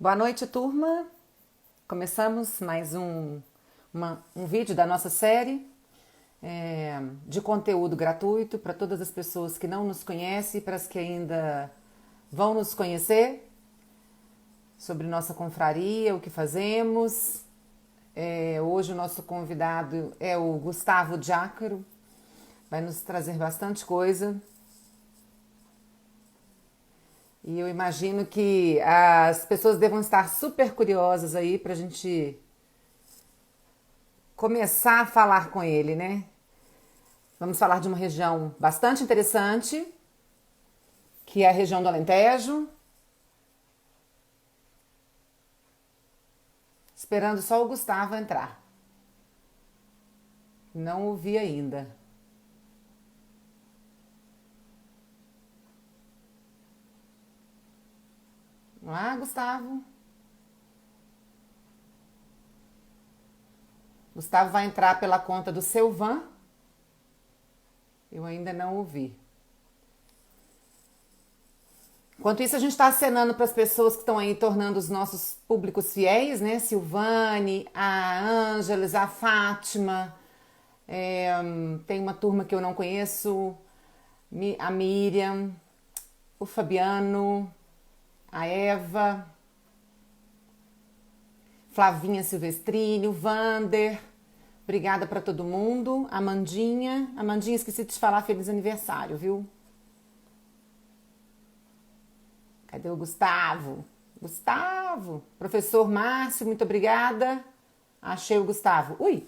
Boa noite, turma. Começamos mais um vídeo da nossa série de conteúdo gratuito para todas as pessoas que não nos conhecem e para as que ainda vão nos conhecer sobre nossa confraria, o que fazemos. Hoje o nosso convidado é o Gustavo Jácaro, vai nos trazer bastante coisa. E eu imagino que as pessoas devam estar super curiosas aí para a gente começar a falar com ele, né? Vamos falar de uma região bastante interessante, que é a região do Alentejo. Esperando só o Gustavo entrar. Não ouvi ainda. Ah, Gustavo. Gustavo vai entrar pela conta do Selvan. Eu ainda não ouvi. Enquanto isso, a gente está acenando para as pessoas que estão aí tornando os nossos públicos fiéis, né? Silvane, a Ângeles, a Fátima. Tem uma turma que eu não conheço. A Miriam, o Fabiano, a Eva, Flavinha Silvestrini, o Vander. Obrigada para todo mundo. Amandinha. Amandinha, esqueci de te falar feliz aniversário, viu? Cadê o Gustavo? Gustavo. Professor Márcio, muito obrigada. Achei o Gustavo. Ui,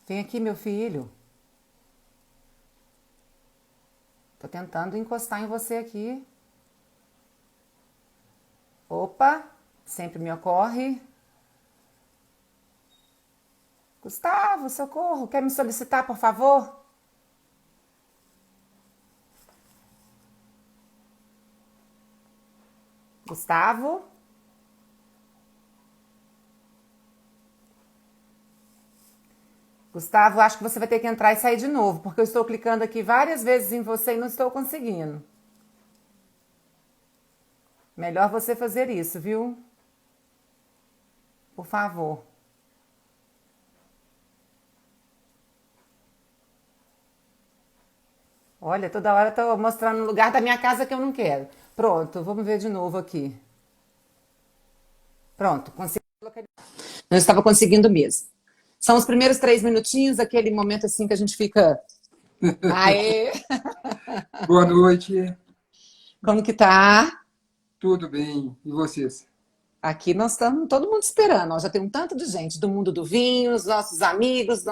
vem aqui, meu filho. Tô tentando encostar em você aqui. Opa, sempre me ocorre. Gustavo, socorro, quer me solicitar, por favor? Gustavo? Gustavo, acho que você vai ter que entrar e sair de novo, porque eu estou clicando aqui várias vezes em você e não estou conseguindo. Melhor você fazer isso, viu? Por favor. Olha, toda hora eu tô mostrando o lugar da minha casa que eu não quero. Pronto, vamos ver de novo aqui. Pronto, consegui localizar. Não estava conseguindo mesmo. São os primeiros 3 minutinhos, aquele momento assim que a gente fica. Aê! Boa noite, Como que tá? tudo bem? E vocês? Aqui nós estamos todo mundo esperando. Ó, já tem um tanto de gente do mundo do vinho, os nossos amigos,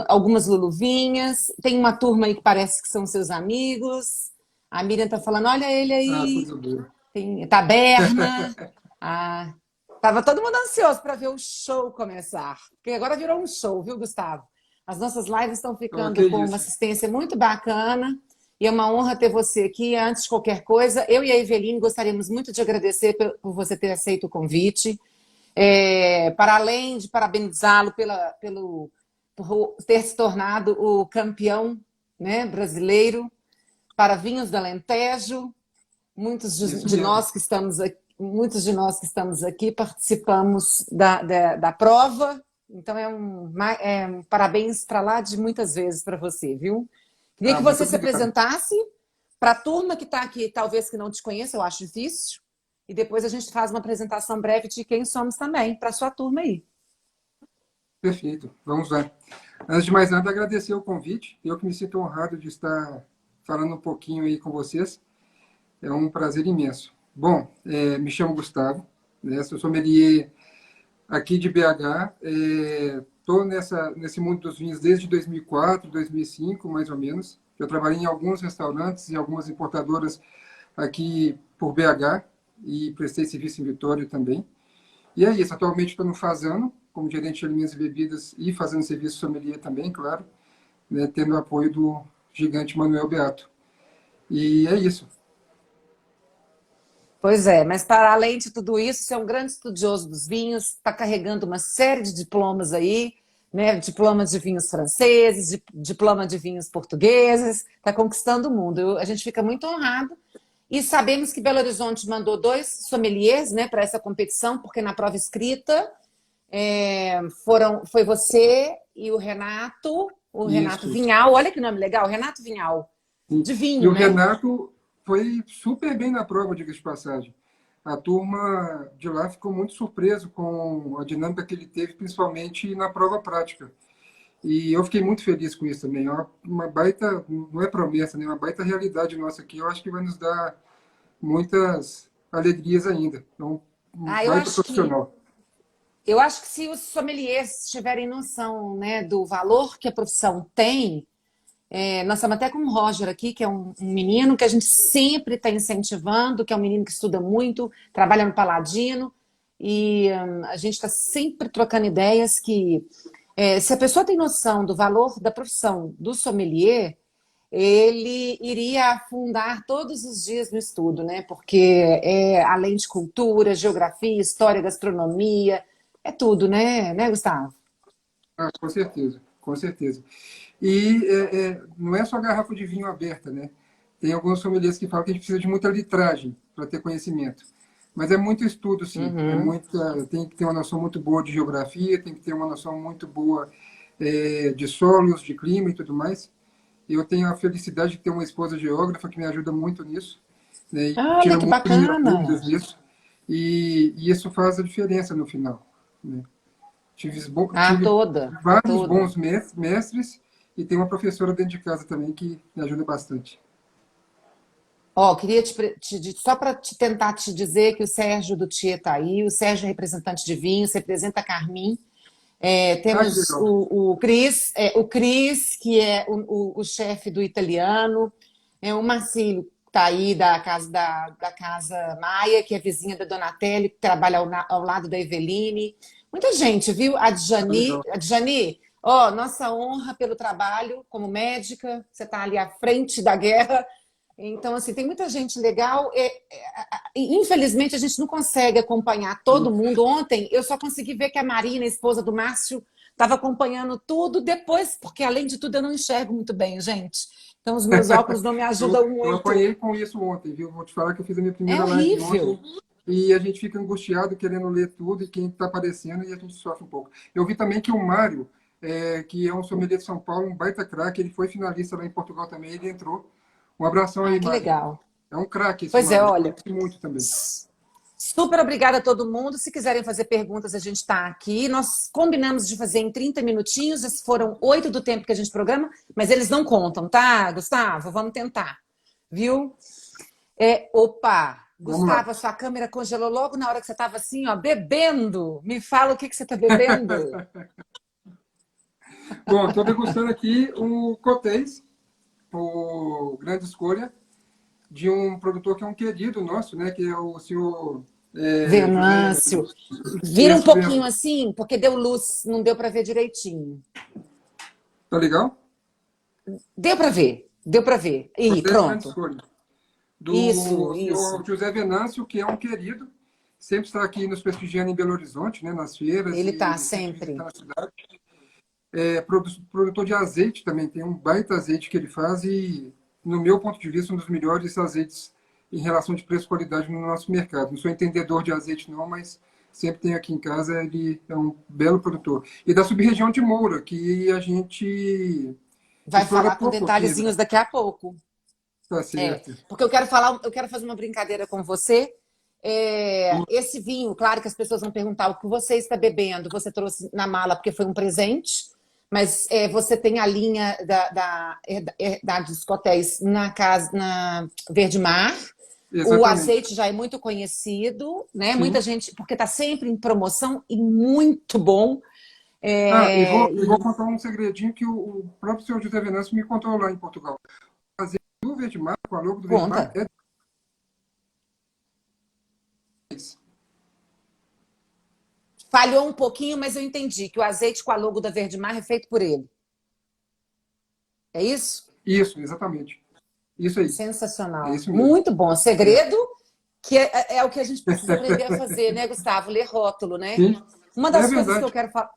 algumas luluvinhas. Tem uma turma aí que parece que são seus amigos. A Miriam tá falando, olha ele Ah, aí. coisa boa. Tem Taberna. Ah, tava todo mundo ansioso para ver o show começar. Porque agora virou um show, viu, Gustavo? As nossas lives estão Oh, ficando que com uma isso. assistência muito bacana. E é uma honra ter você aqui. Antes de qualquer coisa, eu e a Eveline gostaríamos muito de agradecer por você ter aceito o convite. Para além de parabenizá-lo por ter se tornado o campeão, né, brasileiro para vinhos do Alentejo. Isso mesmo. Muitos de nós que estamos aqui participamos da prova. Então é um parabéns para lá de muitas vezes para você, viu? Queria Ah, que muito você se obrigado. apresentasse para a turma que está aqui, talvez que não te conheça, eu acho difícil. E depois a gente faz uma apresentação breve de quem somos também, para a sua turma aí. Perfeito, vamos lá. Antes de mais nada, agradecer o convite. Eu que me sinto honrado de estar falando um pouquinho aí com vocês. É um prazer imenso. Bom, me chamo Gustavo, né? Sou sommelier aqui de BH. Estou nesse mundo dos vinhos desde 2004, 2005, mais ou menos. Eu trabalhei em alguns restaurantes e algumas importadoras aqui por BH e prestei serviço em Vitória também. E é isso, atualmente estou no Fazano, como gerente de alimentos e bebidas e fazendo serviço sommelier também, claro, né, tendo o apoio do gigante Manuel Beato. E é isso. Pois é, mas para além de tudo isso, você é um grande estudioso dos vinhos, está carregando uma série de diplomas aí, né? Diplomas de vinhos franceses, diploma de vinhos portugueses, está conquistando o mundo. A gente fica muito honrado E sabemos que Belo Horizonte mandou 2 sommeliers, né, para essa competição, porque na prova escrita foi você e o Renato Isso. Vinhal. Olha que nome legal, Renato Vinhal, de E vinho, o né? Renato foi super bem na prova, diga de passagem. A turma de lá ficou muito surpreso com a dinâmica que ele teve, principalmente na prova prática. E eu fiquei muito feliz com isso também. É uma baita, não é promessa, né? Uma baita realidade nossa aqui. Eu acho que vai nos dar muitas alegrias ainda. Então, um Ah, baita profissional. eu acho que se os sommeliers tiverem noção, né, do valor que a profissão tem, nós estamos até com o Roger aqui, que é um menino que a gente sempre está incentivando, que é um menino que estuda muito, trabalha no Paladino, e a gente está sempre trocando ideias que se a pessoa tem noção do valor da profissão do sommelier, ele iria afundar todos os dias no estudo, né? Porque além de cultura, geografia, história, gastronomia, é tudo, né, Gustavo? Ah, com certeza, com certeza. E não é só garrafa de vinho aberta, né? Tem alguns sommeliers que falam que a gente precisa de muita litragem para ter conhecimento. Mas é muito estudo, sim. Uhum. Tem que ter uma noção muito boa de geografia, tem que ter uma noção muito boa de solos, de clima e tudo mais. Eu tenho a felicidade de ter uma esposa geógrafa que me ajuda muito nisso, né? E Olha tira que muito minhas bacana! dúvidas nisso. E isso faz a diferença no final, né? Ah, Tive toda, vários toda. bons mestres e tem uma professora dentro de casa também que me ajuda bastante. Ó, queria só para tentar te dizer que o Sérgio do Tia está aí, o Sérgio é representante de vinhos, representa a Carmin. Ah, que Temos legal. o Cris, que é o chefe do italiano, o Marcílio, que está aí da casa Maia, que é vizinha da Donatelli, que trabalha ao lado da Eveline. Muita gente, viu? Ah, legal. A Djani, ó, nossa honra pelo trabalho como médica, você está ali à frente da guerra. Então, assim, tem muita gente legal. Infelizmente, a gente não consegue acompanhar todo mundo. Ontem, eu só consegui ver que a Marina, a esposa do Márcio, estava acompanhando tudo depois, porque, além de tudo, eu não enxergo muito bem, gente. Então, os meus óculos não me ajudam Eu muito. apanhei com isso ontem, viu? Vou te falar que eu fiz a minha É primeira live horrível. ontem e a gente fica angustiado querendo ler tudo e quem está aparecendo e a gente sofre um pouco. Eu vi também que o Mário, que é um sommelier de São Paulo, um baita craque, ele foi finalista lá em Portugal também, ele entrou. Um abração Ah, aí, que Mário. legal. É um craque esse Pois é, Mário, eu olha, conheço muito também. super obrigada a todo mundo. Se quiserem fazer perguntas, a gente está aqui. Nós combinamos de fazer em 30 minutinhos, já foram 8 do tempo que a gente programa, mas eles não contam, tá, Gustavo? Vamos tentar, viu? Opa, Vamos lá. Gustavo, a sua câmera congelou logo na hora que você estava assim, ó, bebendo. Me fala o que você está bebendo. Bom, estou degustando aqui o Cotés, o Grande Escolha, de um produtor que é um querido nosso, né? Que é o senhor José. Venâncio, vira um Esse pouquinho mesmo. assim, porque deu luz, não deu para ver direitinho. Tá legal? Deu para ver, deu para ver. Ih, Cotés Grande pronto. Escolha. Isso, Do senhor isso. José Venâncio, que é um querido, sempre está aqui nos prestigiando em Belo Horizonte, né? Nas feiras Ele tá e sempre sempre. visitando a cidade. Produtor de azeite também, tem um baita azeite que ele faz e, no meu ponto de vista, um dos melhores azeites em relação de preço e qualidade no nosso mercado. Não sou entendedor de azeite não, mas sempre tenho aqui em casa, ele é um belo produtor. E da sub-região de Moura, que a gente Vai explora falar com pouco aqui, né? detalhezinhos daqui a pouco. Tá certo. Porque eu quero fazer uma brincadeira com você. Esse vinho, claro que as pessoas vão perguntar o que você está bebendo. Você trouxe na mala porque foi um presente, mas você tem a linha da Discotéis na casa, na Verde Mar. O Exatamente. azeite já é muito conhecido, né? Muita Sim. gente, porque está sempre em promoção e muito bom. Ah, e vou E contar um segredinho que o próprio senhor José Venâncio me contou lá em Portugal. O azeite do Verde Mar, com a logo do Verde Mar, conta. é 10. Falhou um pouquinho, mas eu entendi que o azeite com a logo da Verde Mar é feito por ele. É isso? Isso, exatamente. Isso aí. É Sensacional. isso mesmo. Muito bom. É. Segredo que é o que a gente precisa aprender a fazer, né, Gustavo? Ler rótulo, né? Sim, Uma é das coisas que eu verdade. quero falar.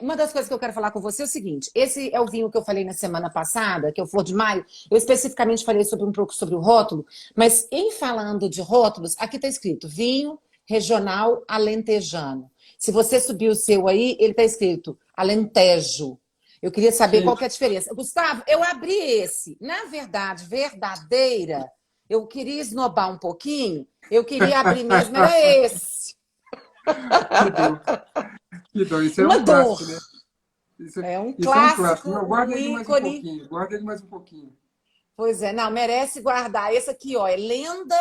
Uma das coisas que eu quero falar com você é o seguinte: esse é o vinho que eu falei na semana passada, que é o Flor de Maio. Eu especificamente falei sobre um pouco sobre o rótulo, mas em falando de rótulos, aqui está escrito vinho regional alentejano. Se você subir o seu aí, ele está escrito Alentejo. Eu queria saber Sim. qual que é a diferença. Gustavo, eu abri esse. Na verdade, verdadeira, eu queria esnobar um pouquinho, eu queria abrir mesmo, era esse. Que dor, que dor. Isso é Uma um dor. clássico, né? Isso, É um isso é um clássico. clássico, Não, um guarda ele mais um ícone. pouquinho, guarda ele mais um pouquinho. Pois é, não, merece guardar. Esse aqui, ó, é lenda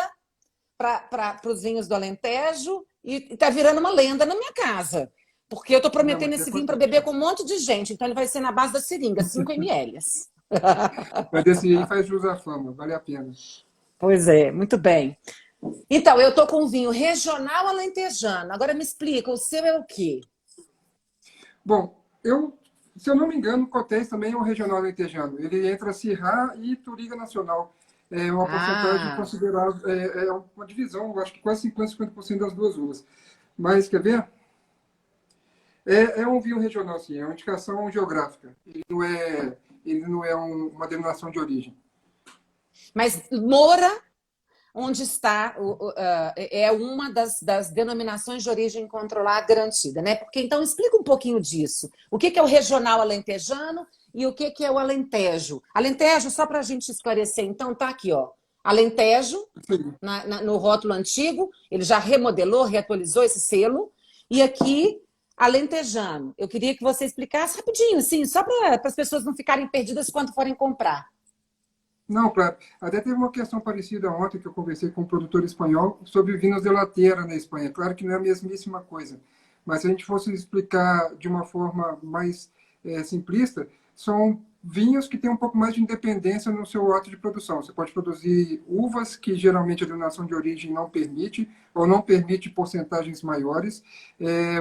para os vinhos do Alentejo e tá virando uma lenda na minha casa. Porque eu tô Não, prometendo mas é esse vinho para beber fantástico. com um monte de gente. Então ele vai ser na base da seringa, 5 ml. Mas esse aí faz jus à fama, vale a pena. Pois é, muito bem. Então, eu tô com um vinho regional alentejano. Agora me explica, o seu é o quê? Bom, se eu não me engano, o Cotés também é um regional alentejano. Ele entra Syrah e Touriga Nacional. É uma porcentagem Ah, considerável, é uma divisão, eu acho que quase 50% das duas uvas. Mas, quer ver? É um vinho regional, sim, é uma indicação geográfica. Ele não é uma denominação de origem. mas Moura onde está é uma das denominações de origem controlada garantida, né? Porque então explica um pouquinho disso. O que é o regional alentejano e o que é o Alentejo? Alentejo, só para a gente esclarecer, então tá aqui, ó. Alentejo Sim. no rótulo antigo, ele já remodelou, reatualizou esse selo, e aqui Alentejano. Eu queria que você explicasse rapidinho, assim, só para as pessoas não ficarem perdidas quando forem comprar. Não, claro. Até teve uma questão parecida ontem que eu conversei com um produtor espanhol sobre vinos de lateira na Espanha. Claro que não é a mesmíssima coisa, mas se a gente fosse explicar de uma forma mais simplista, são vinhos que têm um pouco mais de independência no seu ato de produção. Você pode produzir uvas que geralmente a denominação de origem não permite, ou não permite porcentagens maiores.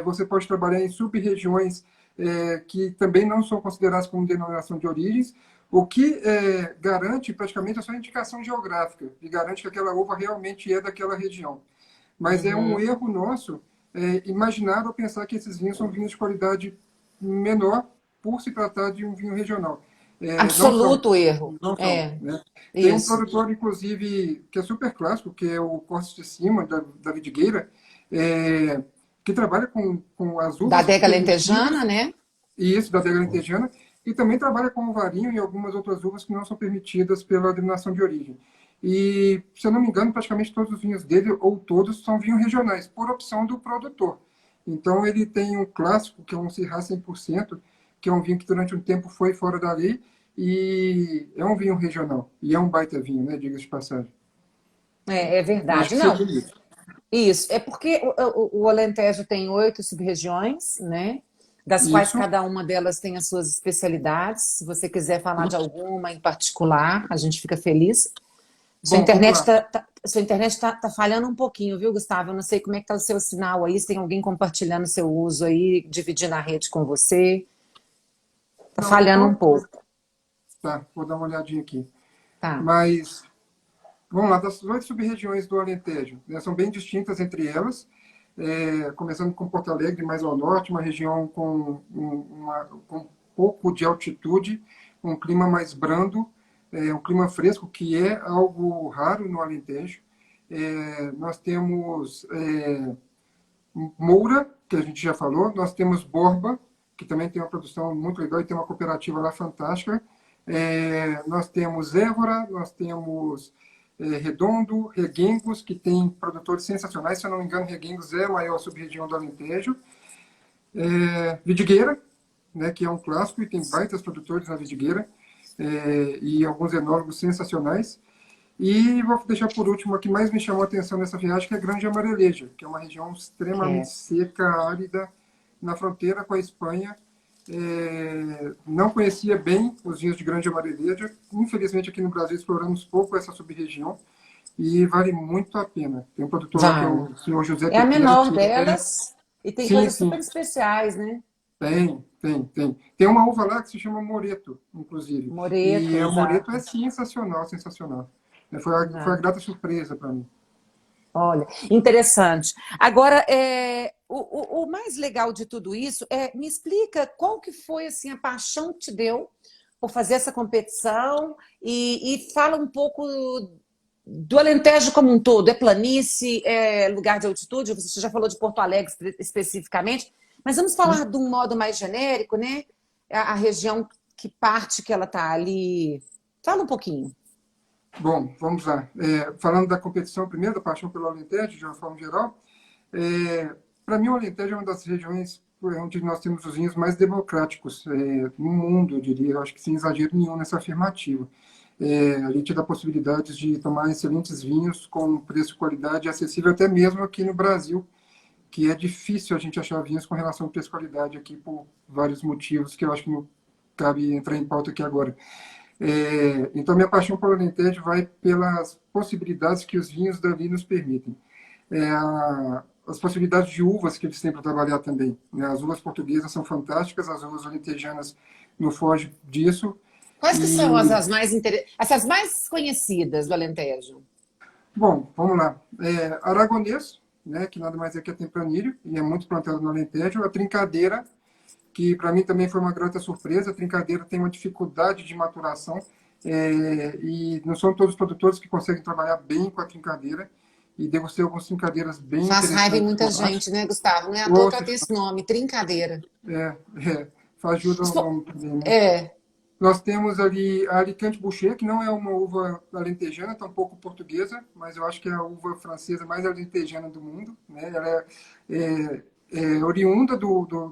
Você pode trabalhar em sub-regiões que também não são consideradas como denominação de origens, o que garante praticamente a sua indicação geográfica, e garante que aquela uva realmente é daquela região. Mas é um Uhum. erro nosso imaginar ou pensar que esses vinhos são vinhos de qualidade menor por se tratar de um vinho regional. Não são, Absoluto erro. não são. É, Né? Tem um isso. produtor, inclusive, que é super clássico, que é o Cortes de Cima, da Vidigueira, é, que trabalha com as Da uvas adega alentejana, permitidas, né? e isso da adega alentejana, e também trabalha com o varinho e algumas outras uvas que não são permitidas pela denominação de origem. E, se eu não me engano, praticamente todos os vinhos dele, ou todos, são vinhos regionais, por opção do produtor. Então, ele tem um clássico, que é um Syrah 100%, que é um vinho que durante um tempo foi fora da lei, e é um vinho regional. E é um baita vinho, né? Diga-se de passagem. É Eu acho verdade. que Não, seria isso. isso. É porque o Alentejo tem 8 sub-regiões, né? Das quais Isso. cada uma delas tem as suas especialidades. Se você quiser falar de alguma em particular, a gente fica feliz. Sua Bom, vamos internet lá. tá falhando um pouquinho, viu, Gustavo? Eu não sei como é que tá o seu sinal aí, se tem alguém compartilhando o seu uso aí, dividindo a rede com você. Tá Não, eu falhando um tô. pouco. Tá, vou dar uma olhadinha aqui. Tá. Mas vamos lá, das 8 sub-regiões do Alentejo, né, são bem distintas entre elas, começando com Porto Alegre, mais ao norte, uma região com um pouco de altitude, um clima mais brando, um clima fresco, que é algo raro no Alentejo. Nós temos Moura, que a gente já falou, nós temos Borba, que também tem uma produção muito legal e tem uma cooperativa lá fantástica. Nós temos Évora, nós temos Redondo, Reguengos, que tem produtores sensacionais, se eu não me engano, Reguengos é a maior sub-região do Alentejo. Vidigueira, né, que é um clássico e tem baitas produtores na Vidigueira, e alguns enólogos sensacionais. E vou deixar por último, a que mais me chamou a atenção nessa viagem, que é a Grande Amareleja, que é uma região extremamente É. seca, árida, na fronteira com a Espanha. Não conhecia bem os vinhos de Grande Amareleja. Infelizmente, aqui no Brasil, exploramos pouco essa sub-região e vale muito a pena. Tem um produtor lá que é Vale. o senhor José É a Pereira, menor que delas e tem sim, coisas sim, super especiais, né? tem. Tem uma uva lá que se chama Moreto, inclusive. Moreto, E o Moreto é exato. sensacional, sensacional. Foi a grata surpresa para mim. Olha, interessante. Agora, o mais legal de tudo isso é, me explica qual que foi assim, a paixão que te deu por fazer essa competição e fala um pouco do Alentejo como um todo. É planície, é lugar de altitude? Você já falou de Porto Alegre especificamente, mas vamos falar de um modo mais genérico, né? A região, que parte que ela está ali. Fala um pouquinho. Bom, vamos lá. Falando da competição primeiro, da paixão pelo Alentejo, de uma forma geral, para mim o Alentejo é uma das regiões onde nós temos os vinhos mais democráticos no mundo, eu diria. Eu acho que sem exagero nenhum nessa afirmativa. A gente dá possibilidades de tomar excelentes vinhos com preço e qualidade acessível até mesmo aqui no Brasil, que é difícil a gente achar vinhos com relação a preço e qualidade aqui por vários motivos que eu acho que não cabe entrar em pauta aqui agora. Então, minha paixão pelo Alentejo vai pelas possibilidades que os vinhos dali nos permitem. As possibilidades de uvas que eles têm para trabalhar também, né? As uvas portuguesas são fantásticas, as uvas alentejanas não fogem disso. Quais que são E, essas mais conhecidas do Alentejo? bom, vamos lá. Aragonês, né, que nada mais é que a tempranilho, e é muito plantado no Alentejo. A trincadeira, que para mim também foi uma grata surpresa. A trincadeira tem uma dificuldade de maturação, e não são todos os produtores que conseguem trabalhar bem com a trincadeira, e degustei algumas trincadeiras bem Faz raiva em interessantes muita por lá. gente, né, Gustavo? Não é à toa que ela Outras, tem esse nome, trincadeira. é, ajuda o nome também, né? É, Nós temos ali a Alicante Bouschet, que não é uma uva alentejana, tampouco portuguesa, mas eu acho que é a uva francesa mais alentejana do mundo, né? Ela oriunda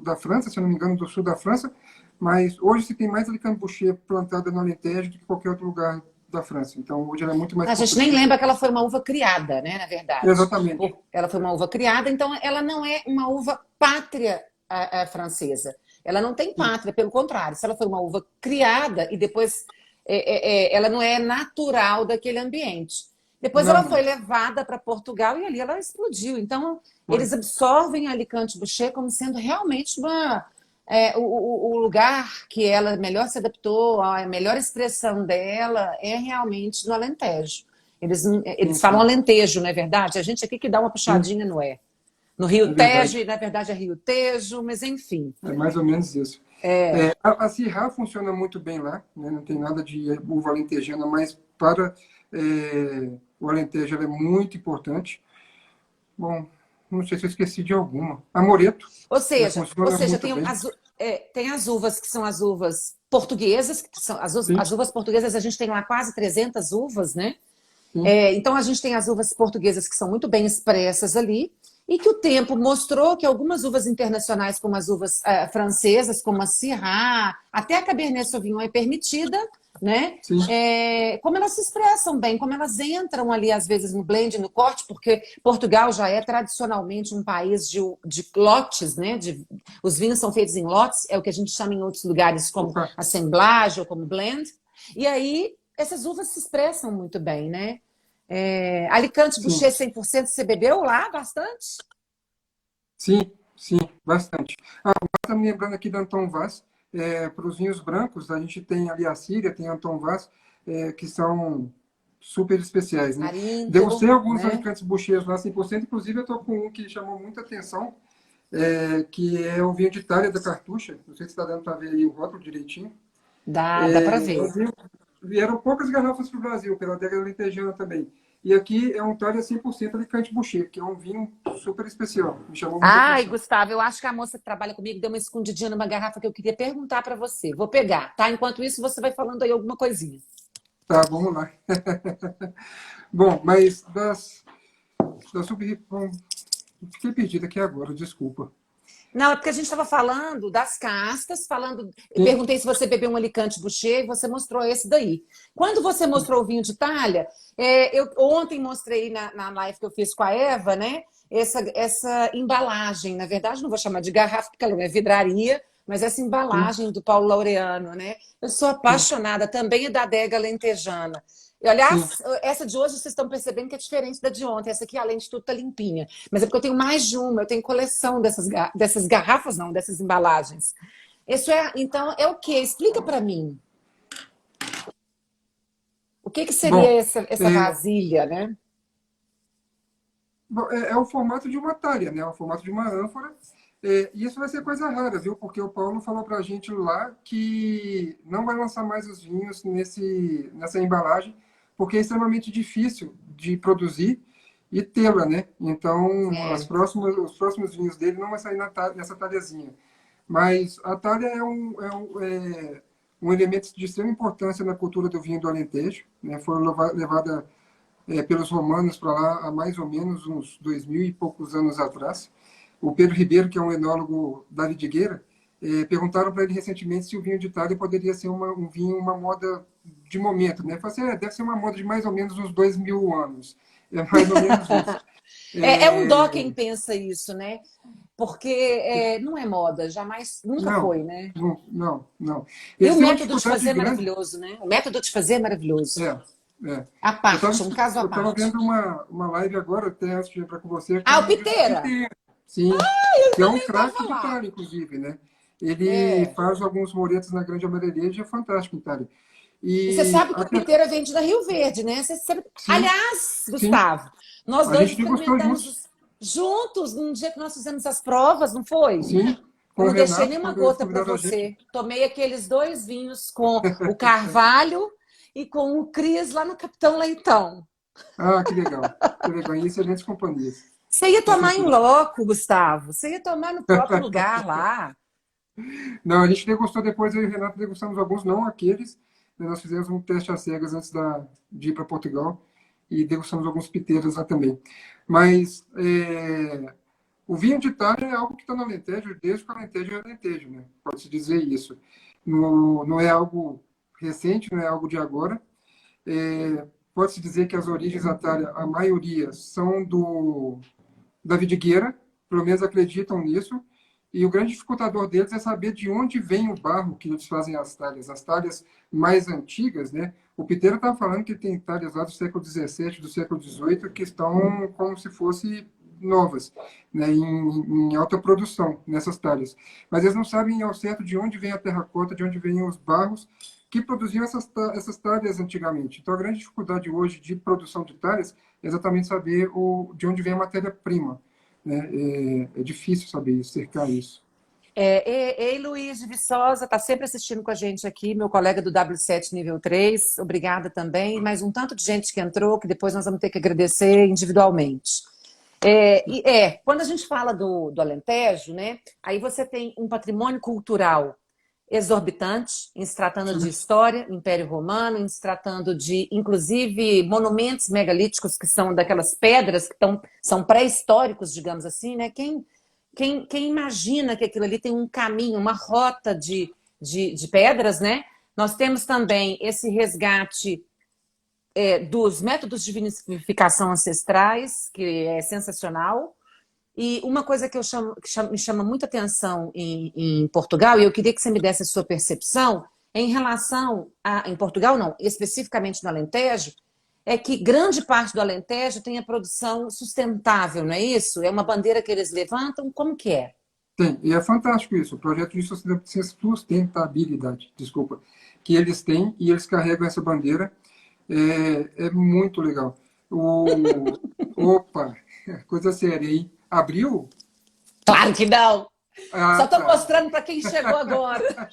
da França, se eu não me engano, do sul da França, mas hoje se tem mais Alicante Bouschet plantada no Alentejo do que qualquer outro lugar da França. Então, hoje ela é muito mais a gente nem portuguesa. lembra que ela foi uma uva criada, né, na verdade. Exatamente. Ela foi uma uva criada, então ela não é uma uva pátria francesa. Ela não tem Sim. pátria, pelo contrário. Se ela foi uma uva criada e depois ela não é natural daquele ambiente. Depois Não, ela não. foi levada para Portugal e ali ela explodiu. Então, Foi. eles absorvem a Alicante Bouschet como sendo realmente o lugar que ela melhor se adaptou, a melhor expressão dela é realmente no Alentejo. Sim, Eles falam sim. Alentejo, não é verdade? A gente aqui que dá uma Sim, puxadinha no é. No Rio é Tejo, e verdade. na verdade é Rio Tejo, mas enfim. É mais ou menos isso. É. A Syrah funciona muito bem lá, né? Não tem nada de uva alentejana, mas para o Alentejo ela é muito importante. Bom, não sei se eu esqueci de alguma. Amoreto, né? Ou Funciona seja, muito bem. tem as uvas que são as uvas portuguesas, que são Sim, as uvas portuguesas, a gente tem lá quase 300 uvas, né? sim, Então a gente tem as uvas portuguesas que são muito bem expressas ali, e que o tempo mostrou que algumas uvas internacionais, como as uvas francesas, como a Syrah, até a Cabernet Sauvignon é permitida, né? sim, Como elas se expressam bem, como elas entram ali, às vezes, no blend, no corte, porque Portugal já é tradicionalmente um país de lotes, né? Os vinhos são feitos em lotes, é o que a gente chama em outros lugares como opa, assemblagem ou como blend. E aí, essas uvas se expressam muito bem, né? Alicante sim, Bouschet 100%, você bebeu lá bastante? sim, sim, bastante. Está me lembrando aqui da Anton Vaz. Para os vinhos brancos, a gente tem ali a Síria, tem a Anton Vaz, que são super especiais, né? Arinto, Degustei alguns né? alicantes bucheiros lá 100%, inclusive eu estou com um que chamou muita atenção, que é o vinho de Itália da Cartucha. Não sei se está dando para ver aí o rótulo direitinho. Dá para ver. Vieram poucas garrafas para o Brasil, pela adega Alentejana também. E aqui é um Itália 100% Alicante Bouschet, que é um vinho super especial. Me chamou muita Ai, atenção. Gustavo, eu acho que a moça que trabalha comigo deu uma escondidinha numa garrafa que eu queria perguntar para você. Vou pegar, tá? Enquanto isso, você vai falando aí alguma coisinha. Tá, vamos lá. Bom, mas das sub... bom, fiquei perdido aqui agora, desculpa. Não, é porque a gente estava falando das castas, falando. Eu Sim, perguntei se você bebeu um Alicante Bouschet e você mostrou esse daí. Quando você mostrou o vinho de Itália, eu ontem mostrei na live que eu fiz com a Eva, né? Essa embalagem. Na verdade, não vou chamar de garrafa, porque ela não é vidraria, mas essa sim, embalagem do Paulo Laureano, né? Eu sou sim, apaixonada também é da adega Lentejana. E, sim, aliás, essa de hoje vocês estão percebendo que é diferente da de ontem. Essa aqui, além de tudo, tá limpinha. Mas é porque eu tenho mais de uma, eu tenho coleção dessas garrafas, não, dessas embalagens. Então, é o quê? Explica para mim. O que seria Bom, essa vasilha, né? Bom, é o formato de uma talha, né? É o formato de uma ânfora. E isso vai ser coisa rara, viu? Porque o Paulo falou para a gente lá que não vai lançar mais os vinhos nessa embalagem, porque é extremamente difícil de produzir e tê-la, né? Então, É. os próximos vinhos dele não vai sair nessa talhazinha. Mas a talha um elemento de extrema importância na cultura do vinho do Alentejo, né? Foi levada pelos romanos para lá há mais ou menos uns 2000 e poucos anos atrás. O Pedro Ribeiro, que é um enólogo da Vidigueira, perguntaram para ele recentemente se o vinho de Itália poderia ser um vinho, uma moda de momento. Né? Ele falou assim, deve ser uma moda de mais ou menos uns 2000 anos. É mais ou menos isso. É um dó É, quem pensa isso, né? Porque não é moda, jamais, nunca não, foi, né? não. E Eles o têm uma método de dificuldade fazer é grande. maravilhoso, né? O método de fazer é maravilhoso. É, é. À Eu estava parte, um caso à eu tava parte. vendo uma live agora, até antes de entrar com você, Ah, o com o Piteira! Peter. Sim, Eu que é um também craque estava de lá. Itália, inclusive, né? Ele É. faz alguns moretos na Grande Amarelhade, é fantástico em Itália. E você E sabe que o Piteira vende da Rio Verde, né? Você sabe... sim, Aliás, sim, Gustavo, nós a dois gente degustou experimentamos juntos, juntos num dia que nós fizemos as provas, não foi? sim, Eu com o não deixei Renato, nenhuma quando eles gota para convidaram a gente. você. Tomei aqueles dois vinhos com o Carvalho e com o Cris lá no Capitão Leitão. Ah, que legal, em excelentes companhias, Você ia com tomar em certeza. loco, Gustavo. Você ia tomar no próprio lugar lá. Não, a gente degustou depois, eu e o Renato degustamos alguns, não aqueles. Né, nós fizemos um teste às cegas antes de ir para Portugal e degustamos alguns piteiros lá também. Mas o vinho de Itália é algo que está no Alentejo desde que o Alentejo é Alentejo, né? Pode-se dizer isso. Não é algo recente, não é algo de agora. Pode-se dizer que as origens da Itália, a maioria, são da vidigueira, pelo menos acreditam nisso, e o grande dificultador deles é saber de onde vem o barro que eles fazem as talhas mais antigas, né? O Piteiro estava falando que tem talhas lá do século XVII, do século XVIII, que estão como se fossem novas, né, em alta produção nessas talhas. Mas eles não sabem ao certo de onde vem a terracota, de onde vêm os barros que produziam essas talhas antigamente. Então, a grande dificuldade hoje de produção de talhas é exatamente saber de onde vem a matéria-prima. Né? É difícil saber isso, cercar isso. Ei, Luiz de Viçosa, está sempre assistindo com a gente aqui, meu colega do W7 nível 3. Obrigada também. Mais um tanto de gente que entrou, que depois nós vamos ter que agradecer individualmente. Quando a gente fala do Alentejo, né? Aí você tem um patrimônio cultural exorbitante, em se tratando de Sim, história, Império Romano, em se tratando de, inclusive, monumentos megalíticos que são daquelas pedras que são pré-históricos, digamos assim, né? Quem imagina que aquilo ali tem um caminho, uma rota de pedras, né? Nós temos também esse resgate dos métodos de vinificação ancestrais, que é sensacional. E uma coisa que me chama muita atenção em Portugal, e eu queria que você me desse a sua percepção, em relação em Portugal não, especificamente no Alentejo, é que grande parte do Alentejo tem a produção sustentável, não é isso? É uma bandeira que eles levantam, como que é? tem. E é fantástico isso, o projeto de sustentabilidade, desculpa, que eles têm e eles carregam essa bandeira. É muito legal. Opa, coisa séria, hein? Abriu? Claro que não! Só Ah, estou tá. mostrando para quem chegou agora.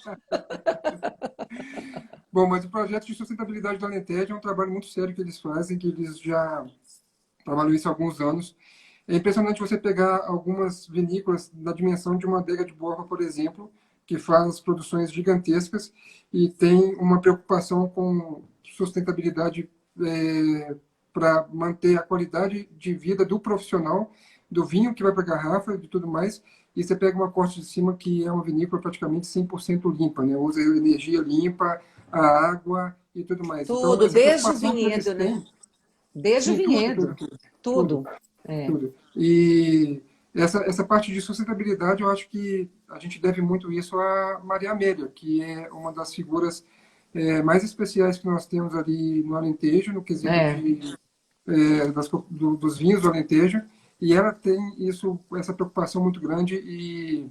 Bom, mas o projeto de sustentabilidade do Alentejo é um trabalho muito sério que eles fazem, que eles já trabalham isso há alguns anos. É impressionante você pegar algumas vinícolas da dimensão de uma adega de Borba, por exemplo, que faz produções gigantescas e tem uma preocupação com sustentabilidade para manter a qualidade de vida do profissional, do vinho que vai para a garrafa e de tudo mais. E você pega uma corte de cima que é uma vinícola praticamente 100% limpa, né? Usa energia limpa, a água e tudo mais. Então, Tudo, essa desde o preocupação que eles vinhedo, né? têm, Desde o sim, vinhedo. tudo. Tudo. É. Tudo. E essa parte de sustentabilidade, eu acho que a gente deve muito isso a Maria Amélia, que é uma das figuras mais especiais que nós temos ali no Alentejo, no quesito É. dos vinhos do Alentejo, e ela tem essa preocupação muito grande e,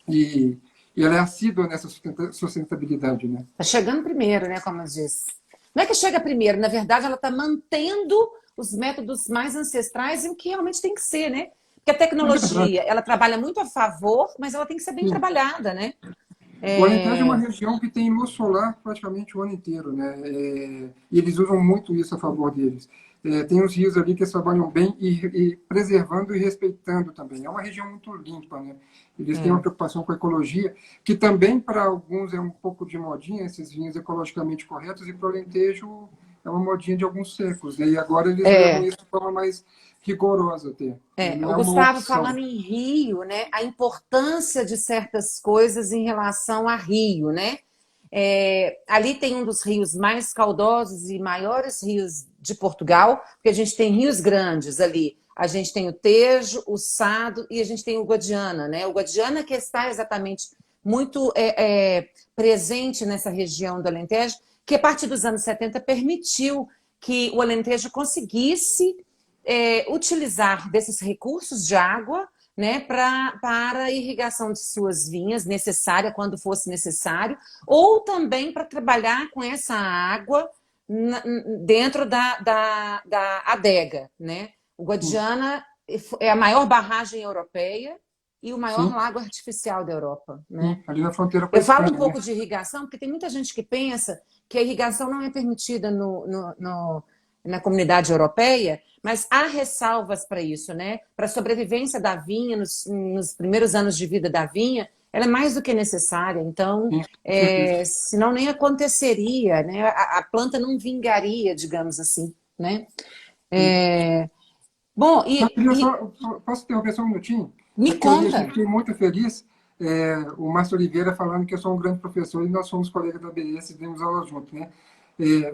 e ela é assídua nessa sustentabilidade, né? Tá chegando primeiro, né? Como eu disse. Não é que chega primeiro, na verdade, ela está mantendo os métodos mais ancestrais e o que realmente tem que ser, né? Porque a tecnologia, ela trabalha muito a favor, mas ela tem que ser bem Sim. trabalhada, né? O Alentejo é uma É, região que tem luz solar praticamente o ano inteiro, né? E eles usam muito isso a favor deles. Tem os rios ali que eles trabalham bem e preservando e respeitando também. É uma região muito limpa, né? Eles têm uma é. preocupação com a ecologia, que também para alguns é um pouco de modinha, esses vinhos ecologicamente corretos, e para o Alentejo é uma modinha de alguns séculos, né? E agora eles levam É, isso de forma mais rigorosa até, né? Não o é uma Gustavo opção. falando em Rio, né? A importância de certas coisas em relação a Rio, né? Ali tem um dos rios mais caudosos e maiores rios de Portugal, porque a gente tem rios grandes ali. A gente tem o Tejo, o Sado e a gente tem o Guadiana, né? O Guadiana que está exatamente muito presente nessa região do Alentejo, que a partir dos anos 70 permitiu que o Alentejo conseguisse utilizar desses recursos de água, né, para a irrigação de suas vinhas, necessária quando fosse necessário, ou também para trabalhar com essa água dentro da adega. Né? O Sim, Guadiana é a maior barragem europeia e o maior sim, lago artificial da Europa. Né? sim. Ali na fronteira com a Eu falo um Espanha, né? pouco de irrigação, porque tem muita gente que pensa que a irrigação não é permitida na comunidade europeia, mas há ressalvas para isso, né? Para a sobrevivência da vinha, nos primeiros anos de vida da vinha, ela é mais do que necessária. Então, Sim, com certeza. senão nem aconteceria, né? A planta não vingaria, digamos assim, né? Sim. Bom, Só queria posso interromper só um minutinho? me É porque eu li conta. aqui, fiquei muito feliz. O Márcio Oliveira falando que eu sou um grande professor e nós somos colegas da BS e demos aula junto, né?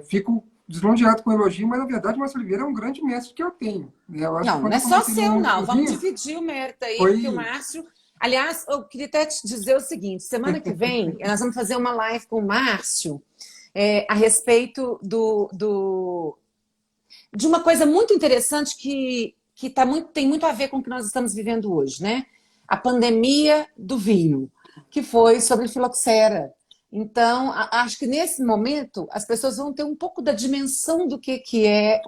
Fico desonrado com o elogio, mas na verdade o Márcio Oliveira é um grande mestre que eu tenho, né? Eu acho que Não, não quando é eu só comecei no seu, mundo não. do Vamos vinho, dividir o mérito aí, porque o foi. Márcio. Aliás, eu queria até te dizer o seguinte: semana que vem nós vamos fazer uma live com o Márcio a respeito de uma coisa muito interessante que tem muito a ver com o que nós estamos vivendo hoje, né? A pandemia do vinho, que foi sobre filoxera. Então, acho que nesse momento as pessoas vão ter um pouco da dimensão do que é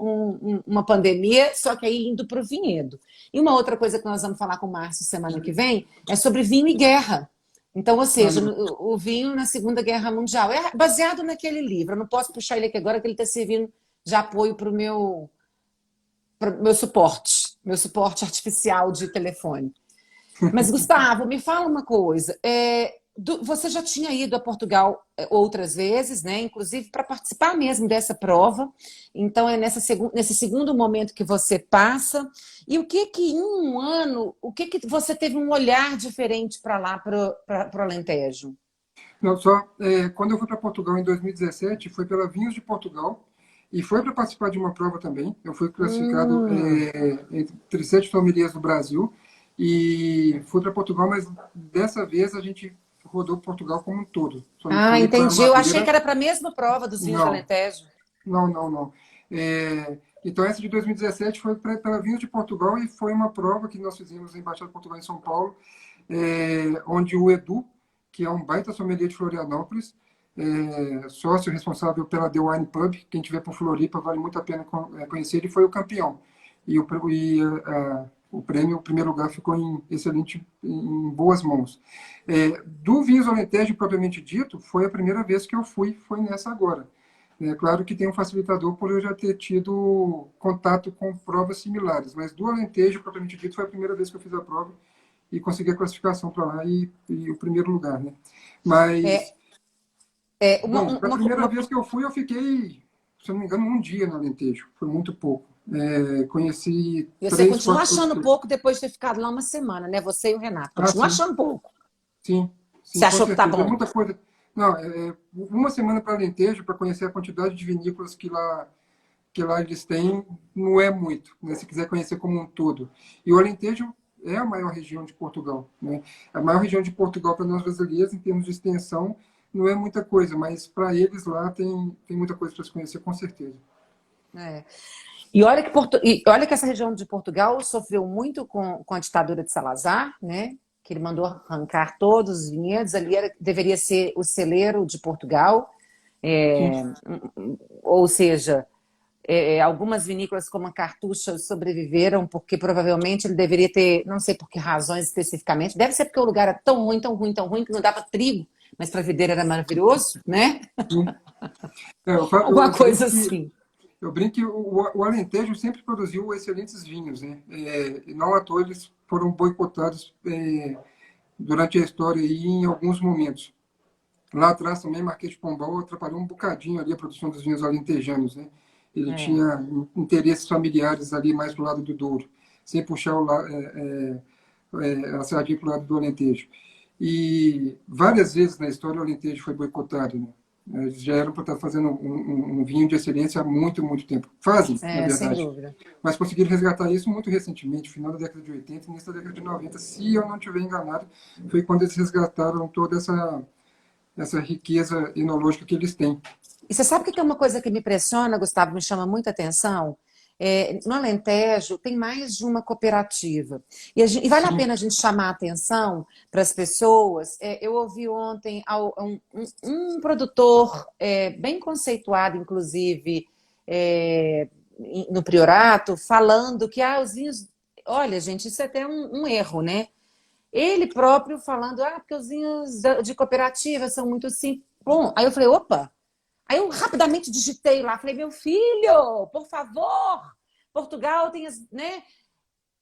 uma pandemia, só que aí indo para o vinhedo. E uma outra coisa que nós vamos falar com o Márcio semana que vem é sobre vinho e guerra. Então, ou seja, o vinho na Segunda Guerra Mundial. É baseado naquele livro. Eu não posso puxar ele aqui agora, que ele está servindo de apoio para o meu suporte artificial de telefone. Mas, Gustavo, me fala uma coisa. Você já tinha ido a Portugal outras vezes, né? Inclusive para participar mesmo dessa prova. Então, é nesse segundo momento que você passa. E o que em um ano, o que você teve um olhar diferente para lá, para o Alentejo? Não, só quando eu fui para Portugal em 2017, foi pela Vinhos de Portugal e foi para participar de uma prova também. Eu fui classificado Hum. entre 7 sommeliers do Brasil e fui para Portugal, mas dessa vez a gente rodou Portugal como um todo. Só não Ah, fui para entendi. Eu achei que Madeira. era para a mesma prova dos vinhos do Não, Alentejo. não, não, não. Então, essa de 2017 foi pela Vinhos de Portugal e foi uma prova que nós fizemos na Embaixada de Portugal em São Paulo, onde o Edu, que é um baita sommelier de Florianópolis, sócio responsável pela The Wine Pub, quem tiver por Floripa vale muito a pena conhecer, ele foi o campeão. O prêmio, o primeiro lugar, ficou em boas mãos. Do Vinhos Alentejo, propriamente dito, foi a primeira vez que eu fui, foi nessa agora. É claro que tem um facilitador por eu já ter tido contato com provas similares, mas do Alentejo, propriamente dito, foi a primeira vez que eu fiz a prova e consegui a classificação para lá e o primeiro lugar, né? Mas, É, é bom, para a primeira vez que eu fui, eu fiquei, se eu não me engano, um dia no Alentejo, foi muito pouco. Conheci E você três, continua quatro... achando pouco depois de ter ficado lá uma semana, né? Você e o Renato. Ah, Continua sim, achando pouco. sim, Você sim, com achou que tá certeza. É bom? muita coisa. Não, uma semana para Alentejo, para conhecer a quantidade de vinícolas que lá eles têm não é muito, né? Se quiser conhecer como um todo. E o Alentejo é a maior região de Portugal, né? A maior região de Portugal para nós brasileiros, em termos de extensão, não é muita coisa, mas para eles lá tem muita coisa para se conhecer, com certeza. É. E olha que essa região de Portugal sofreu muito com a ditadura de Salazar, né? Que ele mandou arrancar todos os vinhedos. Ali deveria ser o celeiro de Portugal. Sim, É, ou seja, Algumas vinícolas, como a Cartucha, sobreviveram porque provavelmente ele deveria ter, não sei por que razões especificamente, deve ser porque o lugar era tão ruim, tão ruim, tão ruim, que não dava trigo, mas para videira era maravilhoso, né? Sim. Alguma Eu brinco coisa que assim. o Alentejo sempre produziu excelentes vinhos, né? E não à toa eles foram boicotados durante a história aí, em alguns momentos. Lá atrás também, Marquês de Pombal atrapalhou um bocadinho ali a produção dos vinhos alentejanos, né? Ele É. tinha interesses familiares ali mais do lado do Douro, sem puxar a sardinha para o lado do Alentejo. E várias vezes na história o Alentejo foi boicotado, né? Eles já eram para estar fazendo um vinho de excelência há muito, muito tempo. Fazem, na Sem verdade. dúvida. Mas conseguiram resgatar isso muito recentemente, final da década de 80 e início da década de 90. Se eu não estiver enganado, foi quando eles resgataram toda essa riqueza enológica que eles têm. E você sabe o que é uma coisa que me impressiona, Gustavo, me chama muita atenção? No Alentejo tem mais de uma cooperativa. E vale a Sim, pena a gente chamar a atenção para as pessoas. Eu ouvi ontem um produtor bem conceituado, inclusive, no Priorato, falando que os vinhos. Olha, gente, isso é até um erro, né? Ele próprio falando, porque os vinhos de cooperativa são muito simples. Bom, aí eu falei, opa! Aí eu rapidamente digitei lá, falei, meu filho, por favor, Portugal tem as, né?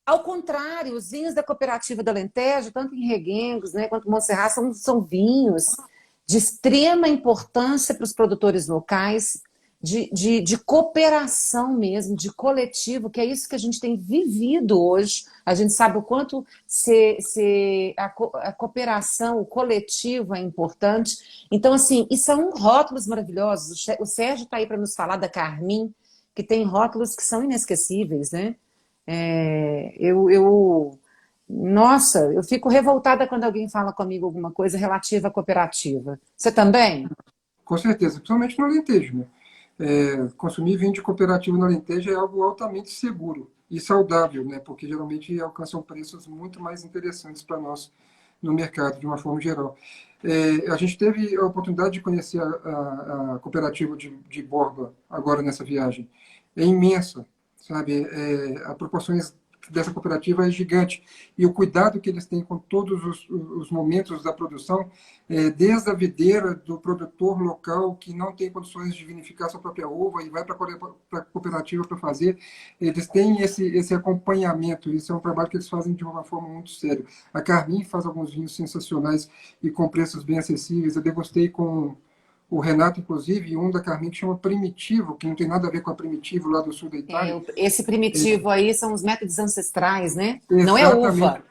Ao contrário, os vinhos da cooperativa do Alentejo, tanto em Reguengos, né, quanto em Monserrat, são vinhos de extrema importância para os produtores locais, de cooperação mesmo, de coletivo, que é isso que a gente tem vivido hoje. A gente sabe o quanto a cooperação, o coletivo é importante. Então, assim, e são rótulos maravilhosos. O Sérgio está aí para nos falar da Carmim, que tem rótulos que são inesquecíveis, né? Nossa, eu fico revoltada quando alguém fala comigo alguma coisa relativa à cooperativa. Você também? com certeza, principalmente no Alentejo, né? Consumir vinho de cooperativa no Alentejo é algo altamente seguro e saudável, né? Porque geralmente alcançam preços muito mais interessantes para nós no mercado, de uma forma geral. A gente teve a oportunidade de conhecer a cooperativa de Borba agora nessa viagem. É imensa, sabe? A proporções dessa cooperativa é gigante. E o cuidado que eles têm com todos os momentos da produção, desde a videira do produtor local que não tem condições de vinificar sua própria uva e vai para a cooperativa para fazer, eles têm esse acompanhamento. Isso é um trabalho que eles fazem de uma forma muito séria. A Carmin faz alguns vinhos sensacionais e com preços bem acessíveis. Eu degustei com o Renato, inclusive, um da Carmin que chama Primitivo, que não tem nada a ver com a Primitivo lá do sul da Itália. Esse primitivo aí são os métodos ancestrais, né? Não é Exatamente. uva.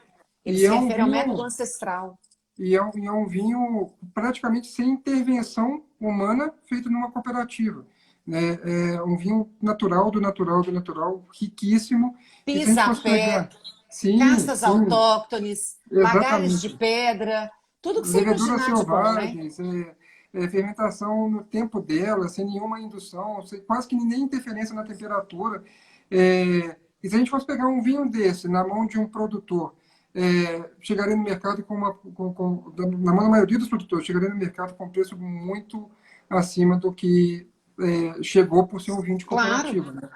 Ele E se é um refere ao método vinho ancestral. e é um vinho praticamente sem intervenção humana feito numa cooperativa, né? É um vinho natural, do natural, do natural, riquíssimo. E se a gente fosse Pisa-pé, pegar, sim, castas sim, autóctones, lagares de exatamente. pedra, tudo que você Leveduras imaginar de bom, né? selvagens, fermentação no tempo dela, sem nenhuma indução, quase que nem interferência na temperatura. E se a gente fosse pegar um vinho desse na mão de um produtor, chegaria no mercado na mão da maioria dos produtores, chegaria no mercado com um preço muito acima do que chegou por ser um vinho de Claro, cooperativa, né?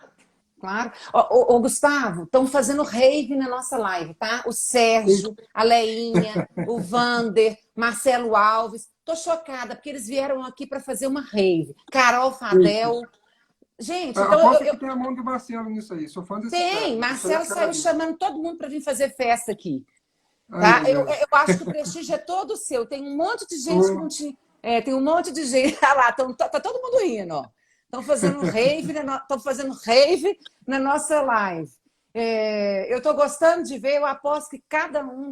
claro. Ô, Gustavo, estão fazendo rave na nossa live, tá? O Sérgio, a Leinha, o Vander, Marcelo Alves. Tô chocada, porque eles vieram aqui para fazer uma rave. Carol Fadel. Gente, então Aposto que tem a mão do Marcelo nisso aí. Sou fã desse cara. tem. Isso aí é Marcelo cara saiu dele. chamando todo mundo para vir fazer festa aqui. Ai, Tá? ai, Eu, ai. eu acho que o prestígio é todo seu. Tem um monte de gente que não Ô, tinha. Tem um monte de gente. Olha lá, tá todo mundo rindo, ó. Estão fazendo rave na nossa live. Eu estou gostando de ver, eu aposto que cada uma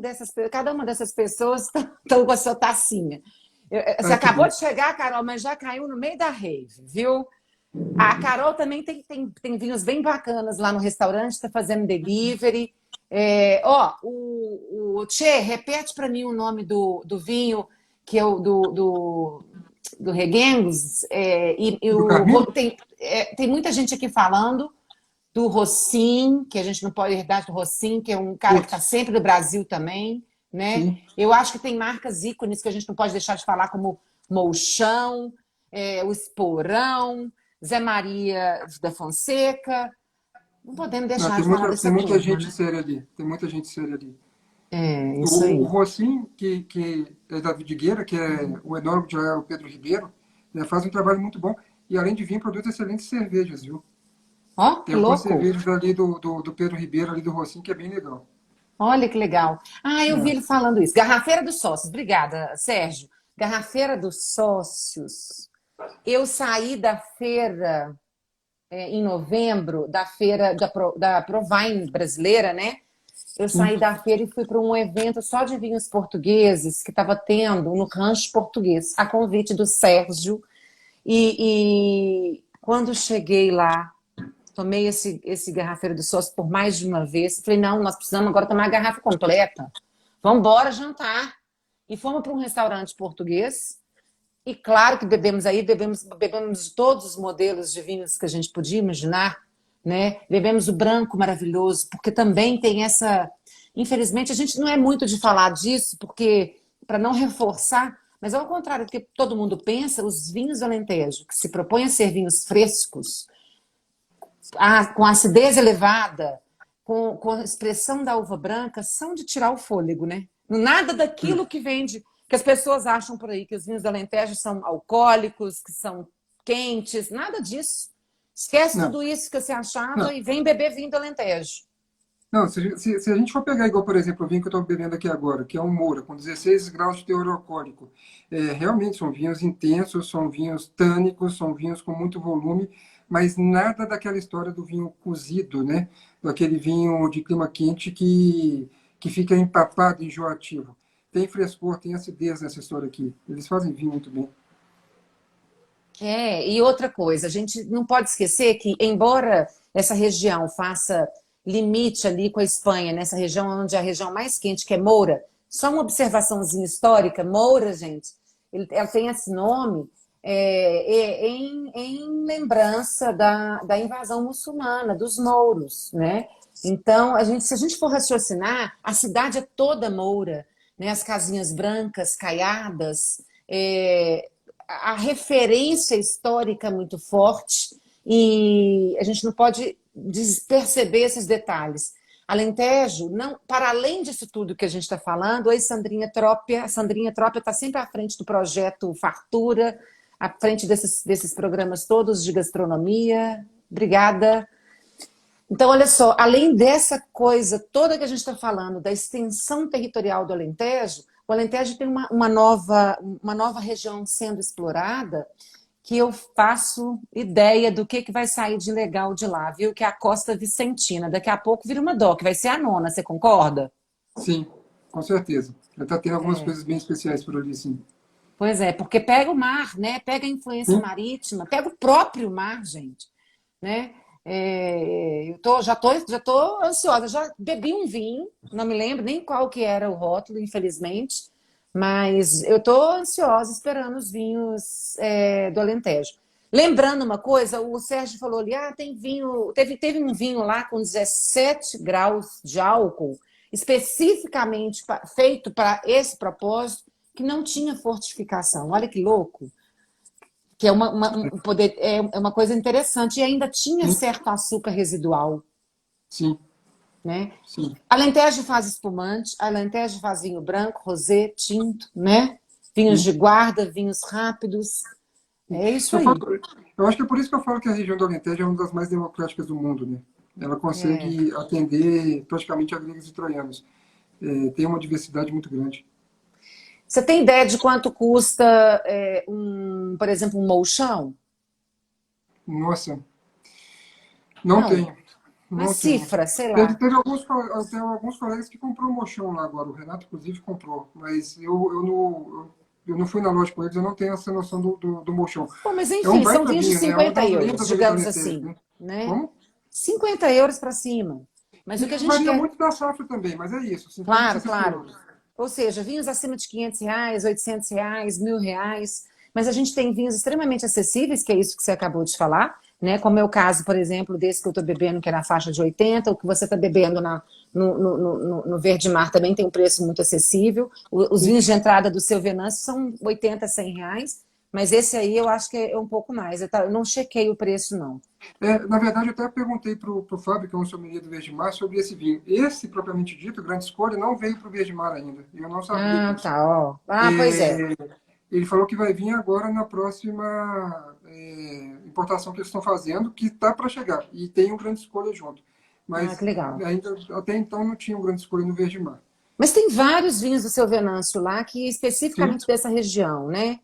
dessas pessoas estão com a sua tacinha. Você ai, que acabou bom. de chegar, Carol, mas já caiu no meio da rave, viu? A Carol também tem vinhos bem bacanas lá no restaurante, está fazendo delivery. O Tchê, repete para mim o nome do vinho, que é o do Reguengos. Do Carmim? Tem muita gente aqui falando do Rossim, que a gente não pode herdar do Rossim, que é um cara que está Putz, sempre no Brasil também, né? sim. Eu acho que tem marcas ícones que a gente não pode deixar de falar, como Molchão, o Esporão. Zé Maria da Fonseca. Não podemos Não, deixar de falar tem dessa muita turma, gente né? séria ali. Tem muita gente séria ali. É, isso O aí. Rocim, que é da Vidigueira, que é o enólogo já é o Pedro Ribeiro, né, faz um trabalho muito bom. E além de vinho, produz excelentes cervejas, viu? Ó, Tem que algumas louco! cervejas ali do Pedro Ribeiro, ali do Rocim, que é bem legal. Olha que legal. Ah, eu vi É. ele falando isso. Garrafeira dos Sócios. Obrigada, Sérgio. Garrafeira dos Sócios. Eu saí da feira em novembro, da feira da Provine brasileira, né? Eu Sim. saí da feira e fui para um evento só de vinhos portugueses que estava tendo no Rancho Português, a convite do Sérgio. E quando cheguei lá, tomei esse garrafeiro do sócio por mais de uma vez. Falei, não, nós precisamos agora tomar a garrafa completa. Vamos embora jantar. E fomos para um restaurante português. E claro que bebemos de todos os modelos de vinhos que a gente podia imaginar, né? Bebemos o branco maravilhoso, porque também tem essa. Infelizmente, a gente não é muito de falar disso, porque para não reforçar, mas ao contrário do que todo mundo pensa, os vinhos do Alentejo, que se propõem a ser vinhos frescos, com acidez elevada, com a expressão da uva branca, são de tirar o fôlego, né? Nada daquilo que vende, que as pessoas acham por aí, que os vinhos do Alentejo são alcoólicos, que são quentes, nada disso. Esquece Não, tudo isso que você achava não. e vem beber vinho do Alentejo. Não, se a gente for pegar igual, por exemplo, o vinho que eu estou bebendo aqui agora, que é um Moura, com 16 graus de teor alcoólico, realmente são vinhos intensos, são vinhos tânicos, são vinhos com muito volume, mas nada daquela história do vinho cozido, né? Daquele vinho de clima quente que fica empapado, enjoativo. Tem frescor, tem acidez nessa história aqui. Eles fazem vinho muito bem. E outra coisa, a gente não pode esquecer que, embora essa região faça limite ali com a Espanha, nessa região onde é a região mais quente, que é Moura, só uma observaçãozinha histórica, Moura, gente, ela tem esse nome em lembrança da invasão muçulmana, dos mouros, né? Então, se a gente for raciocinar, a cidade é toda moura, né? As casinhas brancas, caiadas, a referência histórica é muito forte e a gente não pode perceber esses detalhes. Alentejo, não, para além disso tudo que a gente está falando, oi Sandrinha Trópia, a Sandrinha Trópia está sempre à frente do projeto Fartura, à frente desses programas todos de gastronomia. Obrigada. Então, olha só, além dessa coisa toda que a gente está falando, da extensão territorial do Alentejo, o Alentejo tem uma nova região sendo explorada que eu faço ideia do que vai sair de legal de lá, viu? Que é a Costa Vicentina. Daqui a pouco vira uma DOC, vai ser a nona, você concorda? Sim, com certeza. Já está tendo algumas coisas bem especiais por ali, sim. Pois é, porque pega o mar, né? Pega a influência Sim, marítima, pega o próprio mar, gente, né? Já tô ansiosa. Já bebi um vinho, não me lembro nem qual que era o rótulo, infelizmente, mas eu tô ansiosa esperando os vinhos do Alentejo. Lembrando uma coisa, o Sérgio falou ali, tem vinho, teve um vinho lá com 17 graus de álcool, especificamente feito para esse propósito, que não tinha fortificação. Olha que louco! Que é uma coisa interessante. E ainda tinha sim, certo açúcar residual, sim, né? sim. Alentejo faz espumante, Alentejo faz vinho branco, rosé, tinto, né? Vinhos Sim. de guarda, vinhos rápidos. É isso Eu aí. falo, eu acho que é por isso que eu falo que a região do Alentejo é uma das mais democráticas do mundo, né? Ela É. consegue atender praticamente a gregos e troianos. Tem uma diversidade muito grande. Você tem ideia de quanto custa, por exemplo, um molchão? Nossa, não Não, tenho, uma não tenho. cifra, sei Teve, lá. teve alguns, eu tenho alguns colegas que comprou um mochão lá agora, o Renato, inclusive, comprou, mas eu não fui na loja com eles, eu não tenho essa noção do mochão. Pô, mas É um enfim, são baita vinhos de vinho, né? É uma 50 das euros, lendas ali do digamos Alentejo, assim, né? né? Como? 50 euros para cima. Mas o que a E gente varia quer. muito da safra também, mas é isso, 50, Claro, 60 claro. euros. Ou seja, vinhos acima de R$ 500, R$ 800, R$ 1.000. Mas a gente tem vinhos extremamente acessíveis, que é isso que você acabou de falar, né? Como é o caso, por exemplo, desse que eu estou bebendo, que é na faixa de 80, o que você está bebendo no Verde Mar também tem um preço muito acessível. Os Sim, vinhos de entrada do seu Venâncio são 80, R$ 100. mas esse aí eu acho que é um pouco mais. Eu não chequei o preço, não. Na verdade, eu até perguntei para o Fábio, que é um sommelier do Verde Mar, sobre esse vinho. Esse, propriamente dito, Grande Escolha, não veio para o Verde Mar ainda. Eu não sabia Ah, disso. tá, ó. Ah, pois é. É, ele falou que vai vir agora na próxima importação que eles estão fazendo, que está para chegar. E tem um Grande Escolha junto. Ah, Mas que legal. ainda até então não tinha um Grande Escolha no Verde Mar. Mas tem vários vinhos do seu Venâncio lá, que Sim, especificamente dessa região, né?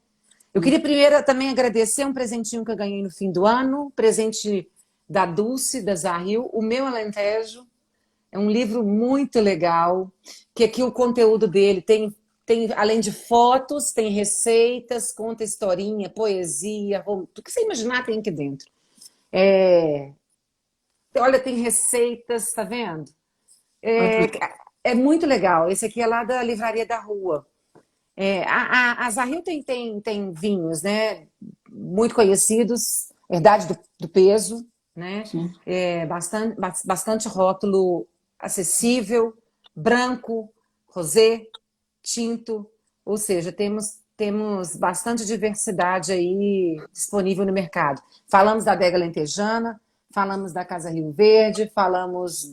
Eu sim, queria primeiro também agradecer um presentinho que eu ganhei no fim do ano, presente da Dulce, da Zahil, O Meu Alentejo. É um livro muito legal, que aqui o conteúdo dele tem além de fotos, tem receitas, conta historinha, poesia, tudo que você imaginar tem aqui dentro. É, olha, tem receitas, tá vendo? ah, que É, legal. é muito legal. Esse aqui é lá da Livraria da Rua. A Zahil tem vinhos, né? Muito conhecidos, Herdade do Peso, né? Sim, Bastante rótulo acessível, branco, rosé, tinto, ou seja, temos bastante diversidade aí disponível no mercado. Falamos da adega lentejana, falamos da Casa Rio Verde, falamos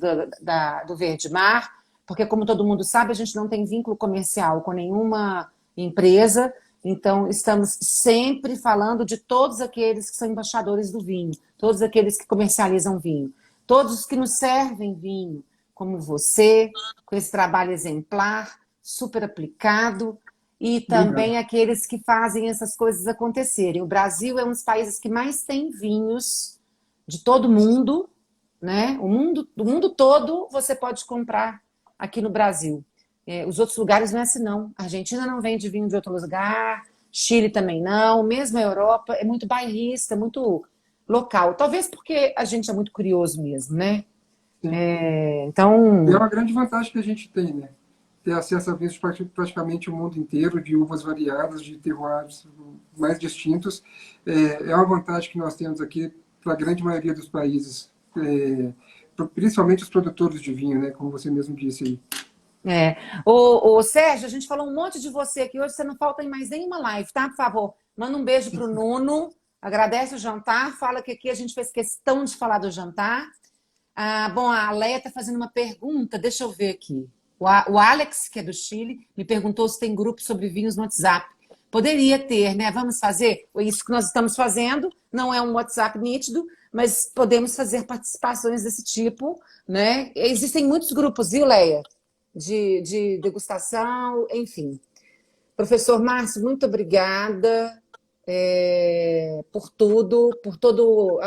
do Verde Mar, porque como todo mundo sabe, a gente não tem vínculo comercial com nenhuma empresa, então estamos sempre falando de todos aqueles que são embaixadores do vinho, todos aqueles que comercializam vinho, todos os que nos servem vinho, como você, com esse trabalho exemplar, super aplicado, e obrigado. também aqueles que fazem essas coisas acontecerem. O Brasil é um dos países que mais tem vinhos de todo mundo, né? Do mundo todo você pode comprar aqui no Brasil. Os outros lugares não é assim, não. A Argentina não vende vinho de outro lugar, Chile também não, mesmo a Europa é muito bairrista, muito local. Talvez porque a gente é muito curioso mesmo, né? Sim. E é Então, uma grande vantagem que a gente tem, né? Ter acesso a vinhos praticamente o mundo inteiro, de uvas variadas, de terroirs mais distintos. É uma vantagem que nós temos aqui para a grande maioria dos países, principalmente os produtores de vinho, né? Como você mesmo disse aí. ô Sérgio, a gente falou um monte de você aqui hoje, você não falta em mais nenhuma live, tá? Por favor, manda um beijo pro Nuno, agradece o jantar, fala que aqui a gente fez questão de falar do jantar. Ah, bom, a Leia está fazendo uma pergunta, deixa eu ver aqui. O Alex, que é do Chile, me perguntou se tem grupo sobre vinhos no WhatsApp. Poderia ter, né? Vamos fazer isso que nós estamos fazendo. Não é um WhatsApp nítido, mas podemos fazer participações desse tipo, né? Existem muitos grupos, viu, Leia? De degustação, enfim. Professor Márcio, muito obrigada por tudo, por todo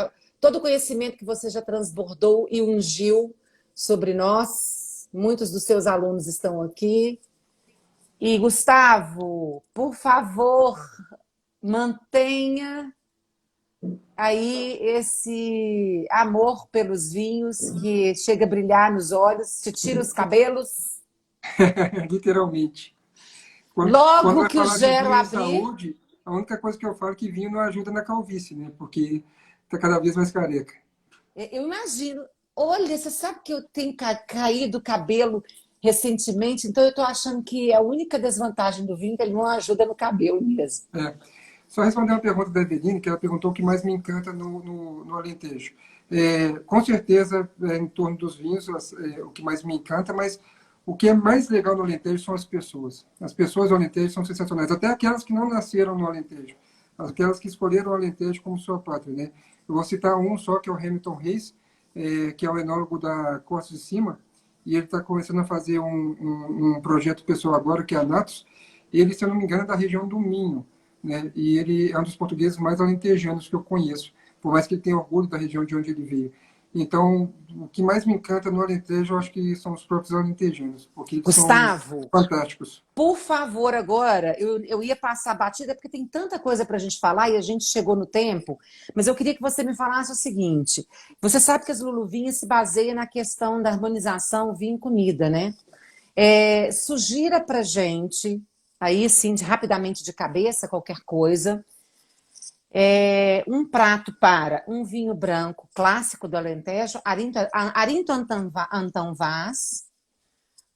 o conhecimento que você já transbordou e ungiu sobre nós. Muitos dos seus alunos estão aqui. E, Gustavo, por favor, mantenha aí esse amor pelos vinhos que chega a brilhar nos olhos, te tira os cabelos. Literalmente. Quando Logo vai que o falar de gelo vinho e abrir, saúde, a única coisa que eu falo é que vinho não ajuda na calvície, né? Porque está cada vez mais careca. eu imagino. Olha, você sabe que eu tenho caído o cabelo recentemente, então eu estou achando que a única desvantagem do vinho é que ele não ajuda no cabelo mesmo. É. Só responder uma pergunta da Eveline, que ela perguntou o que mais me encanta no Alentejo. Com certeza, em torno dos vinhos, o que mais me encanta, mas o que é mais legal no Alentejo são as pessoas. As pessoas do Alentejo são sensacionais, até aquelas que não nasceram no Alentejo, aquelas que escolheram o Alentejo como sua pátria, né? Eu vou citar um só, que é o Hamilton Reis, que é o enólogo da Costa de Cima, e ele está começando a fazer um projeto pessoal agora, que é a Natos. Ele, se eu não me engano, é da região do Minho, né? E ele é um dos portugueses mais alentejanos que eu conheço, por mais que ele tenha orgulho da região de onde ele veio. Então, o que mais me encanta no Alentejo, eu acho que são os próprios alentejanos, porque eles são Gustavo, fantásticos. por favor, agora, eu ia passar a batida porque tem tanta coisa para a gente falar e a gente chegou no tempo, mas eu queria que você me falasse o seguinte: você sabe que as Luluvinhas se baseia na questão da harmonização vinho-comida, né? Sugira para gente, aí sim, rapidamente de cabeça, qualquer coisa, um prato para um vinho branco clássico do Alentejo, Arinto Antão Vaz,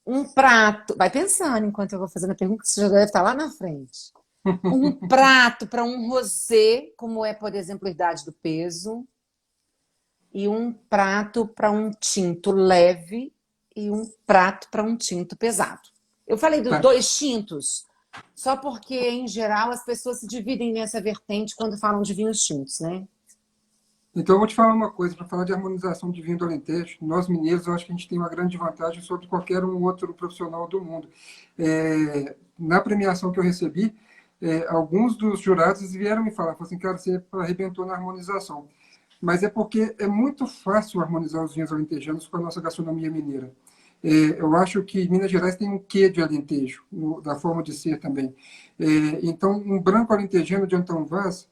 um prato. Vai pensando enquanto eu vou fazendo a pergunta, que você já deve estar lá na frente. Um prato para um rosé, como é, por exemplo, a Idade do Peso, e um prato para um tinto leve e um prato para um tinto pesado. Eu falei dos Tá. dois tintos só porque, em geral, as pessoas se dividem nessa vertente quando falam de vinhos tintos, né? Então, eu vou te falar uma coisa, para falar de harmonização de vinho do Alentejo, nós mineiros, eu acho que a gente tem uma grande vantagem sobre qualquer um outro profissional do mundo. Na premiação que eu recebi, alguns dos jurados vieram me falar, falaram assim, cara, você arrebentou na harmonização. Mas é porque é muito fácil harmonizar os vinhos alentejanos com a nossa gastronomia mineira. Eu acho que Minas Gerais tem um quê de alentejo, da forma de ser também. Então, um branco alentejano de Antão Vaz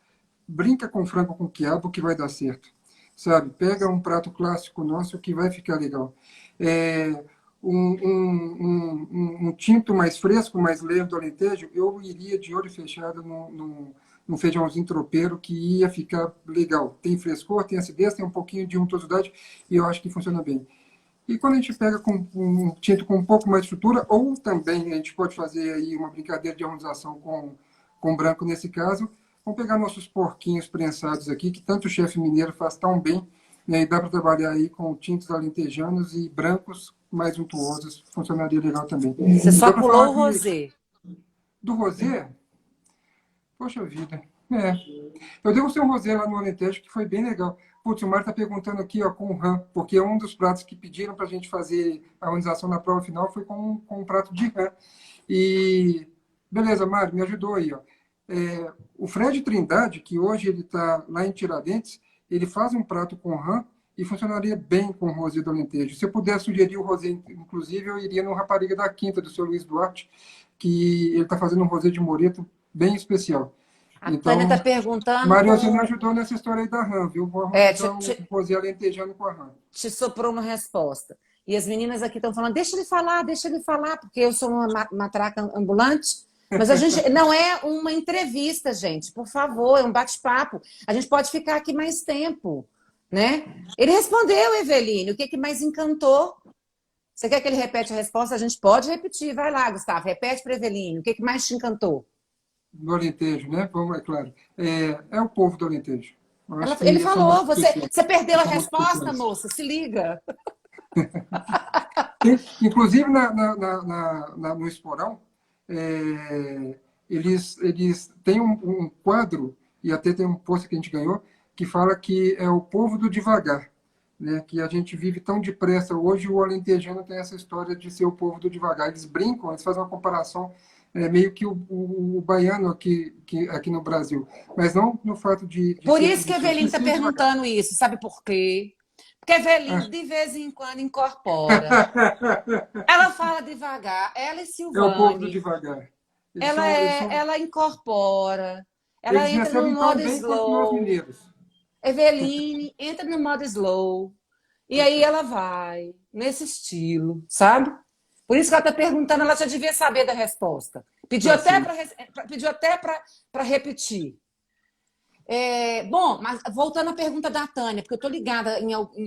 brinca com frango com quiabo que vai dar certo. Sabe? Pega um prato clássico nosso que vai ficar legal. É, um tinto mais fresco, mais leve do Alentejo, eu iria de olho fechado num feijãozinho tropeiro que ia ficar legal. Tem frescor, tem acidez, tem um pouquinho de untuosidade e eu acho que funciona bem. E quando a gente pega com um tinto com um pouco mais de estrutura, ou também a gente pode fazer aí uma brincadeira de harmonização com branco nesse caso, vamos pegar nossos porquinhos prensados aqui, que tanto o chefe mineiro faz tão bem, né, e dá para trabalhar aí com tintos alentejanos e brancos mais untuosos, funcionaria legal também. Você só Então, para falar pulou o rosé. do rosé, poxa vida, eu degustei um rosé lá no Alentejo que foi bem legal. Putz, o Mário está perguntando aqui, ó, com o rã, porque um dos pratos que pediram para a gente fazer a harmonização na prova final foi com um prato de rã. E beleza, Mário, me ajudou aí, ó. O Fred Trindade, que hoje ele está lá em Tiradentes, ele faz um prato com rã e funcionaria bem com o rosé do Alentejo. Se eu pudesse sugerir o rosé, inclusive, eu iria no Rapariga da Quinta, do seu Luiz Duarte, que ele está fazendo um rosé de Moreto bem especial. A Tânia Então, está perguntando Mário, você me com. ajudou nessa história aí da rã, viu? Vou É, harmonizar o rosé alentejano com a rã. te soprou uma resposta. E as meninas aqui estão falando, deixa ele falar, porque eu sou uma matraca ambulante. Mas a gente não é uma entrevista, gente, por favor, é um bate-papo. A gente pode ficar aqui mais tempo, né? Ele respondeu, Eveline, o que mais encantou? Você quer que ele repete a resposta? A gente pode repetir. Vai lá, Gustavo, repete para Eveline, o que mais te encantou? Do Alentejo, né? Vamos, é claro. É o povo do Alentejo. Eu acho Ele que são muito falou, especiais. você perdeu a São muito resposta, especiais. moça, se liga. Inclusive, no Esporão, eles têm um quadro, e até tem um post que a gente ganhou, que fala que é o povo do devagar, né? Que a gente vive tão depressa. Hoje o alentejano tem essa história de ser o povo do devagar. Eles brincam, eles fazem uma comparação, meio que o baiano aqui no Brasil. Mas não no fato de Por ser isso que a preguiçoso, Eveline de está ser devagar. perguntando isso, sabe por quê? Porque a Eveline, Ah. de vez em quando, incorpora. Ela fala devagar, ela e É o povo do Silvane, devagar. Eles ela incorpora, ela eles entra no recebem tão modo bem quanto nós slow. mineiros. Eveline entra no modo slow. E aí ela vai, nesse estilo, sabe? Por isso que ela está perguntando, ela já devia saber da resposta. Tá certo. Pediu até para repetir. Bom, mas voltando à pergunta da Tânia, porque eu estou ligada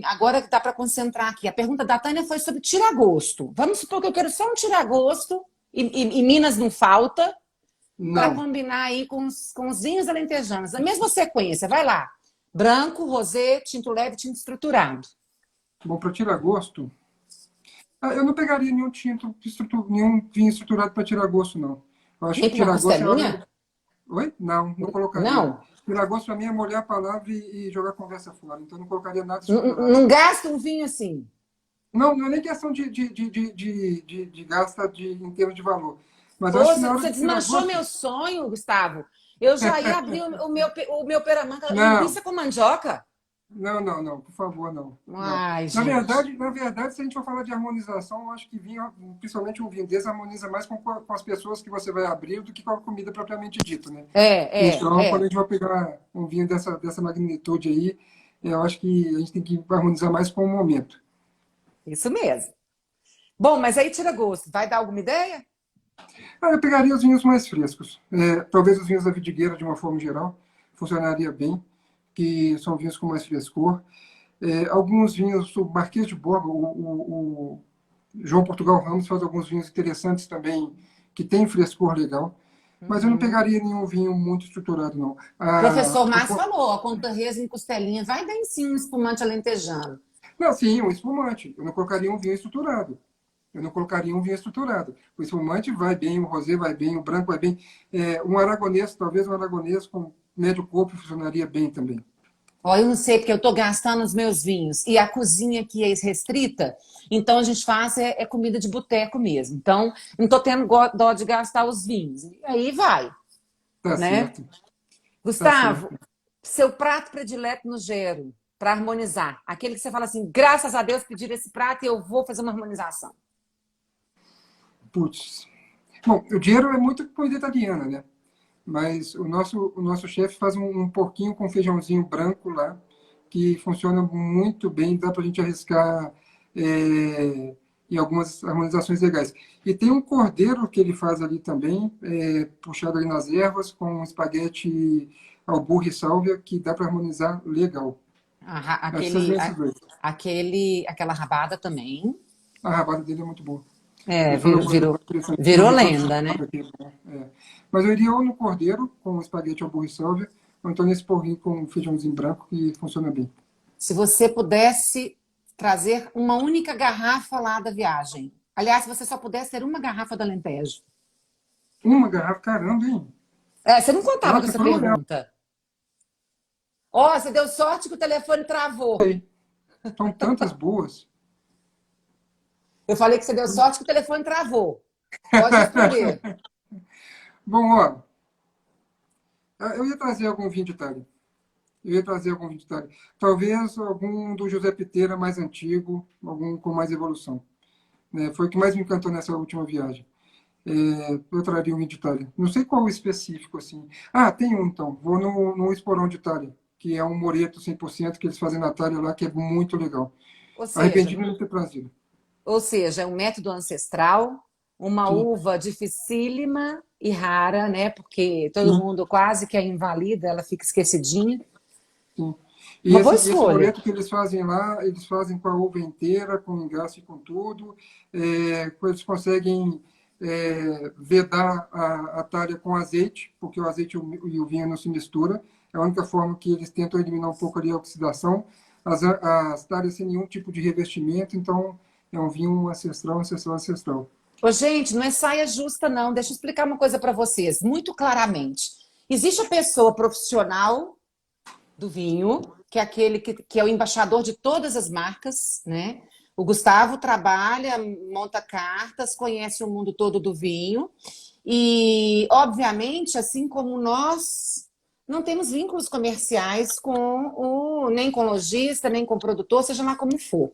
agora que dá para concentrar aqui. A pergunta da Tânia foi sobre tiragosto. Vamos supor que eu quero só um tiragosto, e Minas não falta, para Não. combinar aí com os vinhos alentejanos. Na mesma sequência, vai lá. Branco, rosé, tinto leve, tinto estruturado. Bom, para tirar gosto, eu não pegaria nenhum tinto, nenhum vinho estruturado para tirar gosto, não. Eu acho Nem que para uma tirar gosto é costelinha? hora. Oi? Não, não colocaria. Não. Tirar gosto para mim é molhar a palavra e jogar a conversa fora. Então, eu não colocaria nada estruturado. Não gasta um vinho assim. Não, não é nem questão de gasta em termos de valor. Mas eu Pô, acho que na hora você de tirar desmanchou gosto. meu sonho, Gustavo. Eu já ia abrir o meu peramanga, Não, linguiça com mandioca. não, por favor, não. Não. Ai, gente. Na verdade, se a gente for falar de harmonização, eu acho que vinho, principalmente um vinho desse, harmoniza mais com as pessoas que você vai abrir do que com a comida propriamente dita, né? Então, quando a É. gente vai pegar um vinho dessa magnitude aí, eu acho que a gente tem que harmonizar mais com o momento. Isso mesmo. Bom, mas aí tira gosto. Vai dar alguma ideia? Eu pegaria os vinhos mais frescos. Talvez os vinhos da vidigueira, de uma forma geral, funcionaria bem, que são vinhos com mais frescor. Alguns vinhos, o Marquês de Borba, o João Portugal Ramos faz alguns vinhos interessantes também, que têm frescor legal. Mas eu não pegaria nenhum vinho muito estruturado, não. O professor Márcio falou, a Contorreza em costelinha vai dar em si um espumante alentejano. Não, sim, um espumante. Eu não colocaria um vinho estruturado. Eu não colocaria um vinho estruturado. O espumante vai bem, o rosé vai bem, o branco vai bem. Um aragonês, talvez um aragonês com médio corpo funcionaria bem também. Ó, eu não sei, porque eu estou gastando os meus vinhos. E a cozinha aqui é restrita, então a gente faz comida de boteco mesmo. Então, não estou tendo dó de gastar os vinhos. E aí vai, Tá né? certo, tá Gustavo, certo. seu prato predileto no gero, para harmonizar. Aquele que você fala assim, graças a Deus pediram esse prato e eu vou fazer uma harmonização. Putz. Bom, o dinheiro é muito comida italiana, né? Mas o nosso chefe faz um porquinho com feijãozinho branco lá, que funciona muito bem, dá para a gente arriscar em algumas harmonizações legais. E tem um cordeiro que ele faz ali também, puxado ali nas ervas, com um espaguete ao burro e sálvia, que dá para harmonizar legal. Acho que Aquele, seriam esses dois. aquela rabada também. A rabada dele é muito boa. É, Ele falou virou, uma coisa virou, interessante, que não virou me lenda, condicionava né? aqui. Mas eu iria ou no cordeiro, com espaguete ao burro e sálvia, ou então nesse porquinho com feijãozinho branco, que funciona bem. Se você pudesse trazer uma única garrafa lá da viagem. Aliás, se você só pudesse ter uma garrafa da Alentejo. Uma garrafa, caramba, hein? Você não contava com Nossa, essa foi olhar. pergunta. Ó, você deu sorte que o telefone travou. São tantas boas. Eu falei que você deu sorte que o telefone travou. Pode responder. Bom, ó, eu ia trazer algum vinho de Itália. Eu ia trazer algum vinho de Itália. Talvez algum do José Piteira mais antigo, algum com mais evolução. Né? Foi o que mais me encantou nessa última viagem. Eu traria um vinho de Itália. Não sei qual o específico, assim. Ah, tem um, então. Vou no Esporão de Itália, que é um Moreto 100% que eles fazem na Itália lá, que é muito legal. Ou seja, Arrependi de não ter trazido. é um método ancestral, uma Sim, uva dificílima e rara, né? Porque todo sim, mundo quase que a invalida, ela fica esquecidinha. sim. E Uma boa esse escolha. Moreto que eles fazem lá, eles fazem com a uva inteira, com engaste e com tudo. Eles conseguem vedar a talha com azeite, porque o azeite e o vinho não se misturam. É a única forma que eles tentam eliminar um pouco ali a oxidação. As talhas sem nenhum tipo de revestimento, então é um vinho ancestral, ancestral, ancestral. Ô, gente, não é saia justa, não. Deixa eu explicar uma coisa para vocês, muito claramente. Existe a pessoa profissional do vinho, que é aquele que é o embaixador de todas as marcas, né? O Gustavo trabalha, monta cartas, conhece o mundo todo do vinho. E, obviamente, assim como nós, não temos vínculos comerciais nem com lojista, nem com produtor, seja lá como for.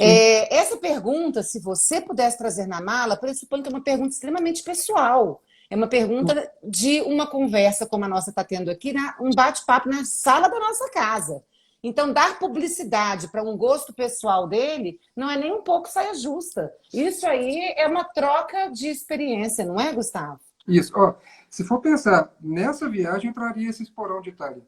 Sim, Essa pergunta, se você pudesse trazer na mala, pressupõe que é uma pergunta extremamente pessoal. É uma pergunta de uma conversa como a nossa está tendo aqui, um bate-papo na sala da nossa casa. Então, dar publicidade para um gosto pessoal dele não é nem um pouco saia justa. Isso aí é uma troca de experiência, não é, Gustavo? isso. Ó, se for pensar, nessa viagem entraria esse esporão de Itália,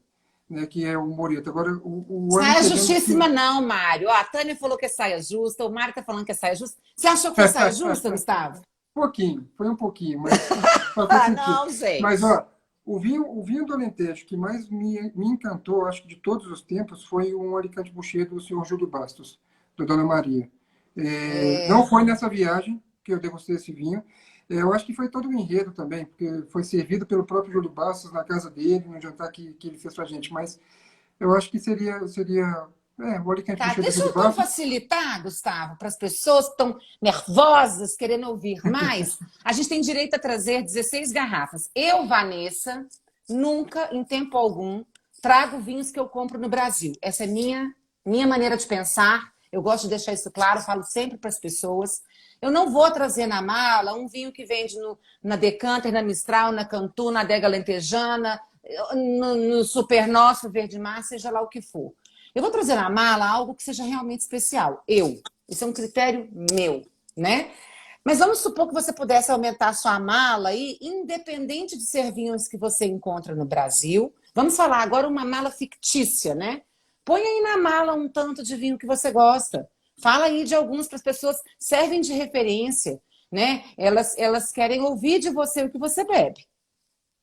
né, que é o Moreto. Agora, o ano Saia que vem... justíssima, não, Mário. Ó, a Tânia falou que é saia justa, o Mário está falando que é saia justa. Você achou que foi saia justa, Gustavo? pouquinho, foi um pouquinho, mas faz Ah, sentido. não, gente. Mas, ó, o vinho do Alentejo que mais me encantou, acho que de todos os tempos, foi um Alicante Boucher do senhor Júlio Bastos, da Dona Maria. Não foi nessa viagem que eu degustei esse vinho. Eu acho que foi todo o enredo também, porque foi servido pelo próprio Júlio Bastos na casa dele, no jantar que ele fez pra gente. Mas eu acho que seria o Alicante Tá, Boucher do deixa Júlio eu então Bastos. facilitar, Gustavo, para as pessoas que estão nervosas, querendo ouvir mais. A gente tem direito a trazer 16 garrafas. Eu, Vanessa, nunca, em tempo algum, trago vinhos que eu compro no Brasil. Essa é minha maneira de pensar. Eu gosto de deixar isso claro, falo sempre para as pessoas. Eu não vou trazer na mala um vinho que vende na Decanter, na Mistral, na Cantu, na Adega Lentejana, no Super Nosso, Verde Mar, seja lá o que for. Eu vou trazer na mala algo que seja realmente especial. Isso é um critério meu, né? Mas vamos supor que você pudesse aumentar a sua mala aí, independente de ser vinhos que você encontra no Brasil. Vamos falar agora uma mala fictícia, né? Põe aí na mala um tanto de vinho que você gosta. Fala aí de alguns para as pessoas servem de referência, né? Elas querem ouvir de você o que você bebe.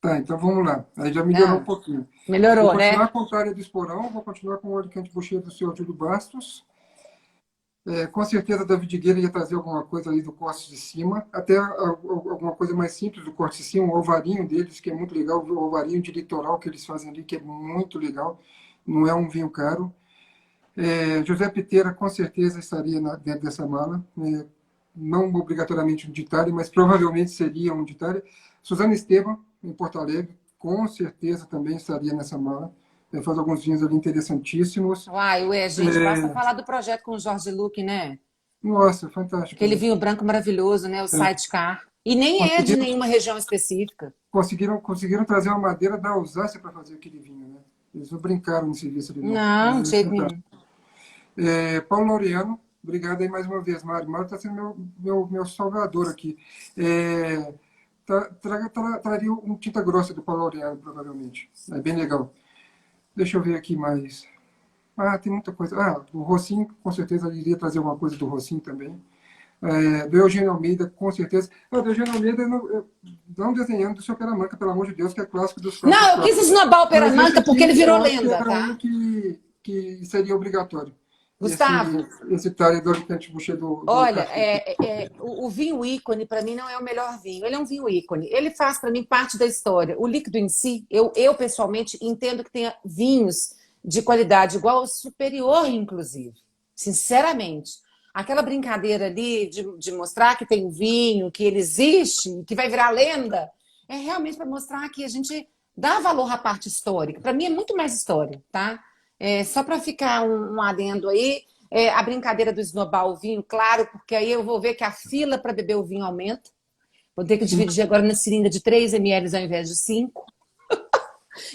Tá, então vamos lá. Aí já melhorou um Ah, pouquinho. Vou melhorou, continuar né? com a Praia do Esporão, vou continuar com o Alicante Boucher do seu Júlio Bastos. Com certeza, David Guerra ia trazer alguma coisa ali do corte de cima, até alguma coisa mais simples do corte de cima, o ovarinho deles, que é muito legal, o ovarinho de litoral que eles fazem ali, que é muito legal, não é um vinho caro. José Piteira, com certeza, estaria dentro dessa mala, né? Não obrigatoriamente um ditário, mas provavelmente seria um ditário. Suzana Esteban, em Porto Alegre, com certeza também estaria nessa mala. Faz alguns vinhos ali interessantíssimos. Uai, ué, gente, basta É, falar do projeto com o Jorge Luque, né? Nossa, fantástico, Aquele né? vinho branco maravilhoso, né? O É, sidecar. E nem é de conseguiram, nenhuma região específica. conseguiram trazer uma madeira da Alsácia para fazer aquele vinho, né? Eles não brincaram nesse serviço ali, não. Não, de É jeito nenhum. fantástico. Paulo Laureano, obrigado aí mais uma vez, Mário. Mário está sendo meu salvador aqui. É, traria um tinta grossa do Paulo Laureano, provavelmente. É bem legal. Deixa eu ver aqui mais. Tem muita coisa. O Rossim, com certeza, iria trazer alguma coisa do Rossim também. Do Eugênio Almeida, com certeza. Do Eugênio Almeida, não desenhando do seu Peramanca, pelo amor de Deus, que é clássico dos clássicos Não, eu quis clássicos. esnobar o Mas esse Peramanca porque ele aqui, virou eu acho que lenda, era tá? um que seria obrigatório. Esse, Gustavo, esse Tare do Alicante Boucher do olha, Carrefour. o vinho ícone, para mim, não é o melhor vinho. Ele é um vinho ícone. Ele faz, para mim, parte da história. O líquido em si, eu pessoalmente entendo que tenha vinhos de qualidade igual ou superior, inclusive. Sinceramente. Aquela brincadeira ali de mostrar que tem um vinho, que ele existe, que vai virar lenda, é realmente para mostrar que a gente dá valor à parte histórica. Para mim, é muito mais história, tá? Só para ficar um adendo aí, a brincadeira do esnobar o vinho, claro, porque aí eu vou ver que a fila para beber o vinho aumenta. Vou ter que Sim. dividir agora na seringa de 3 ml ao invés de 5.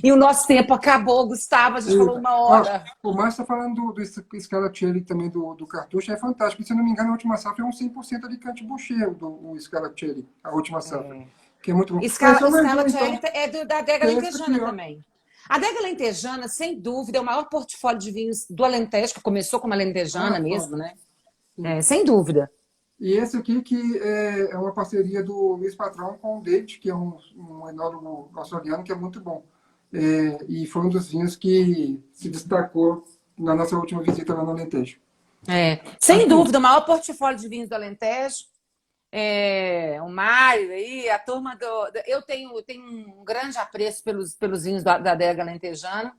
E o nosso tempo acabou, Gustavo. A gente falou uma hora. O Márcio está falando do Scalatieri também do cartucho, é fantástico. Se eu não me engano, a última safra é um 100% Alicante Boucher, o Scalatieri, a última safra, que é muito bom. Escala, Só mais um, Escala Thierry então, da Adega que é esse Lentejana aqui, ó. também. A Adega Lentejana, sem dúvida, é o maior portfólio de vinhos do Alentejo, que começou como a Lentejana Top. mesmo, né? Sim. Sem dúvida. E esse aqui que é uma parceria do Luiz Patrão com o David, que é um enólogo australiano que é muito bom. E foi um dos vinhos que se destacou na nossa última visita lá no Alentejo. Sem dúvida, o maior portfólio de vinhos do Alentejo. O Mário aí, a turma do. Eu tenho um grande apreço pelos vinhos da Adega Lentejana,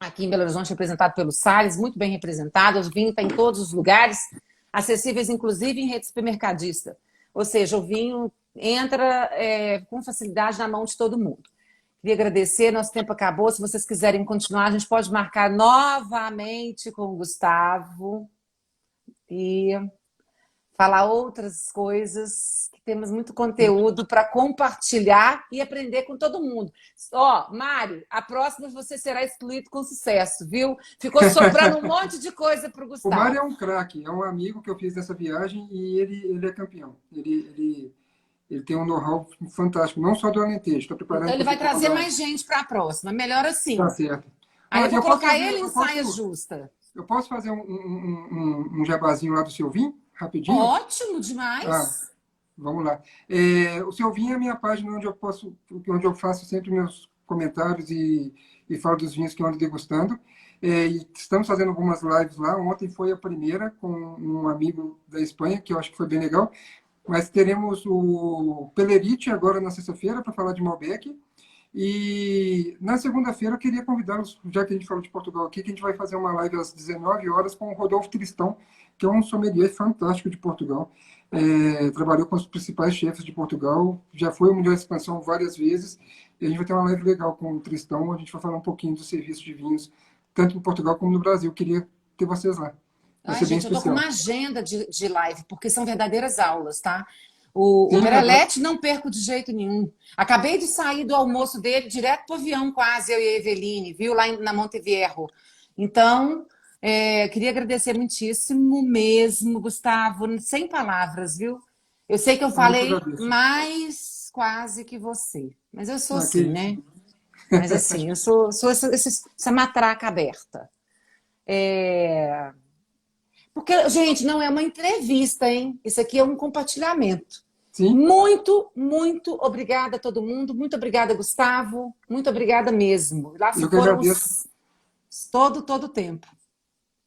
aqui em Belo Horizonte, representado pelo Salles, muito bem representado. Os vinhos estão em todos os lugares, acessíveis inclusive em rede supermercadista. Ou seja, o vinho entra com facilidade na mão de todo mundo. Queria agradecer, nosso tempo acabou. Se vocês quiserem continuar, a gente pode marcar novamente com o Gustavo e falar outras coisas, que temos muito conteúdo para compartilhar e aprender com todo mundo. Mário, a próxima você será excluído com sucesso, viu? Ficou sobrando um monte de coisa para o O Mário é Gustavo. um craque, é um amigo que eu fiz nessa viagem e ele é campeão. Ele tem um know-how fantástico, não só do Alentejo, está Então preparando ele para vai vir para trazer Portugal. mais gente para a próxima. Melhor Tá assim. certo. Aí eu vou Eu posso colocar fazer, ele em saia justa. eu posso fazer um jabazinho lá do seu vinho, rapidinho? Ótimo Ah, demais. vamos lá. O seu vinho é a minha página onde eu faço sempre meus comentários e falo dos vinhos que eu ando degustando. E estamos fazendo algumas lives lá. Ontem foi a primeira com um amigo da Espanha, que eu acho que foi bem legal. Mas teremos o Pelerite agora na sexta-feira para falar de Malbec. E na segunda-feira eu queria convidá-los, já que a gente falou de Portugal aqui, que a gente vai fazer uma live às 19 horas com o Rodolfo Tristão, que é um sommelier fantástico de Portugal. Trabalhou com os principais chefes de Portugal, já foi ao Mundial de Expansão várias vezes. E a gente vai ter uma live legal com o Tristão, a gente vai falar um pouquinho do serviço de vinhos, tanto em Portugal como no Brasil. Eu queria ter vocês lá. Vai Ai, ser bem gente, eu tô com especial. uma agenda de live, porque são verdadeiras aulas, tá? O Sim, Perelete não perco de jeito nenhum. Acabei de sair do almoço dele direto pro avião, quase, eu e a Eveline, viu? Lá na Montevierro. Então, queria agradecer muitíssimo mesmo, Gustavo, sem palavras, viu? Eu sei que eu eu que falei agradeço. mais quase que você, mas eu sou Que assim, isso. né? Mas assim, eu sou essa matraca aberta. É, Porque, gente, não é uma entrevista, hein? Isso aqui é um compartilhamento. Sim, Muito, muito obrigada a todo mundo. Muito obrigada, Gustavo. Muito obrigada mesmo. Lá se eu que foram agradeço. todo o tempo.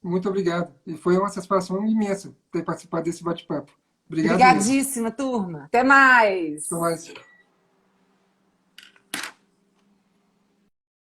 Muito obrigado. E foi uma satisfação imensa ter participado desse bate-papo. Obrigado mesmo. Obrigadíssima, turma. Até mais. Até mais.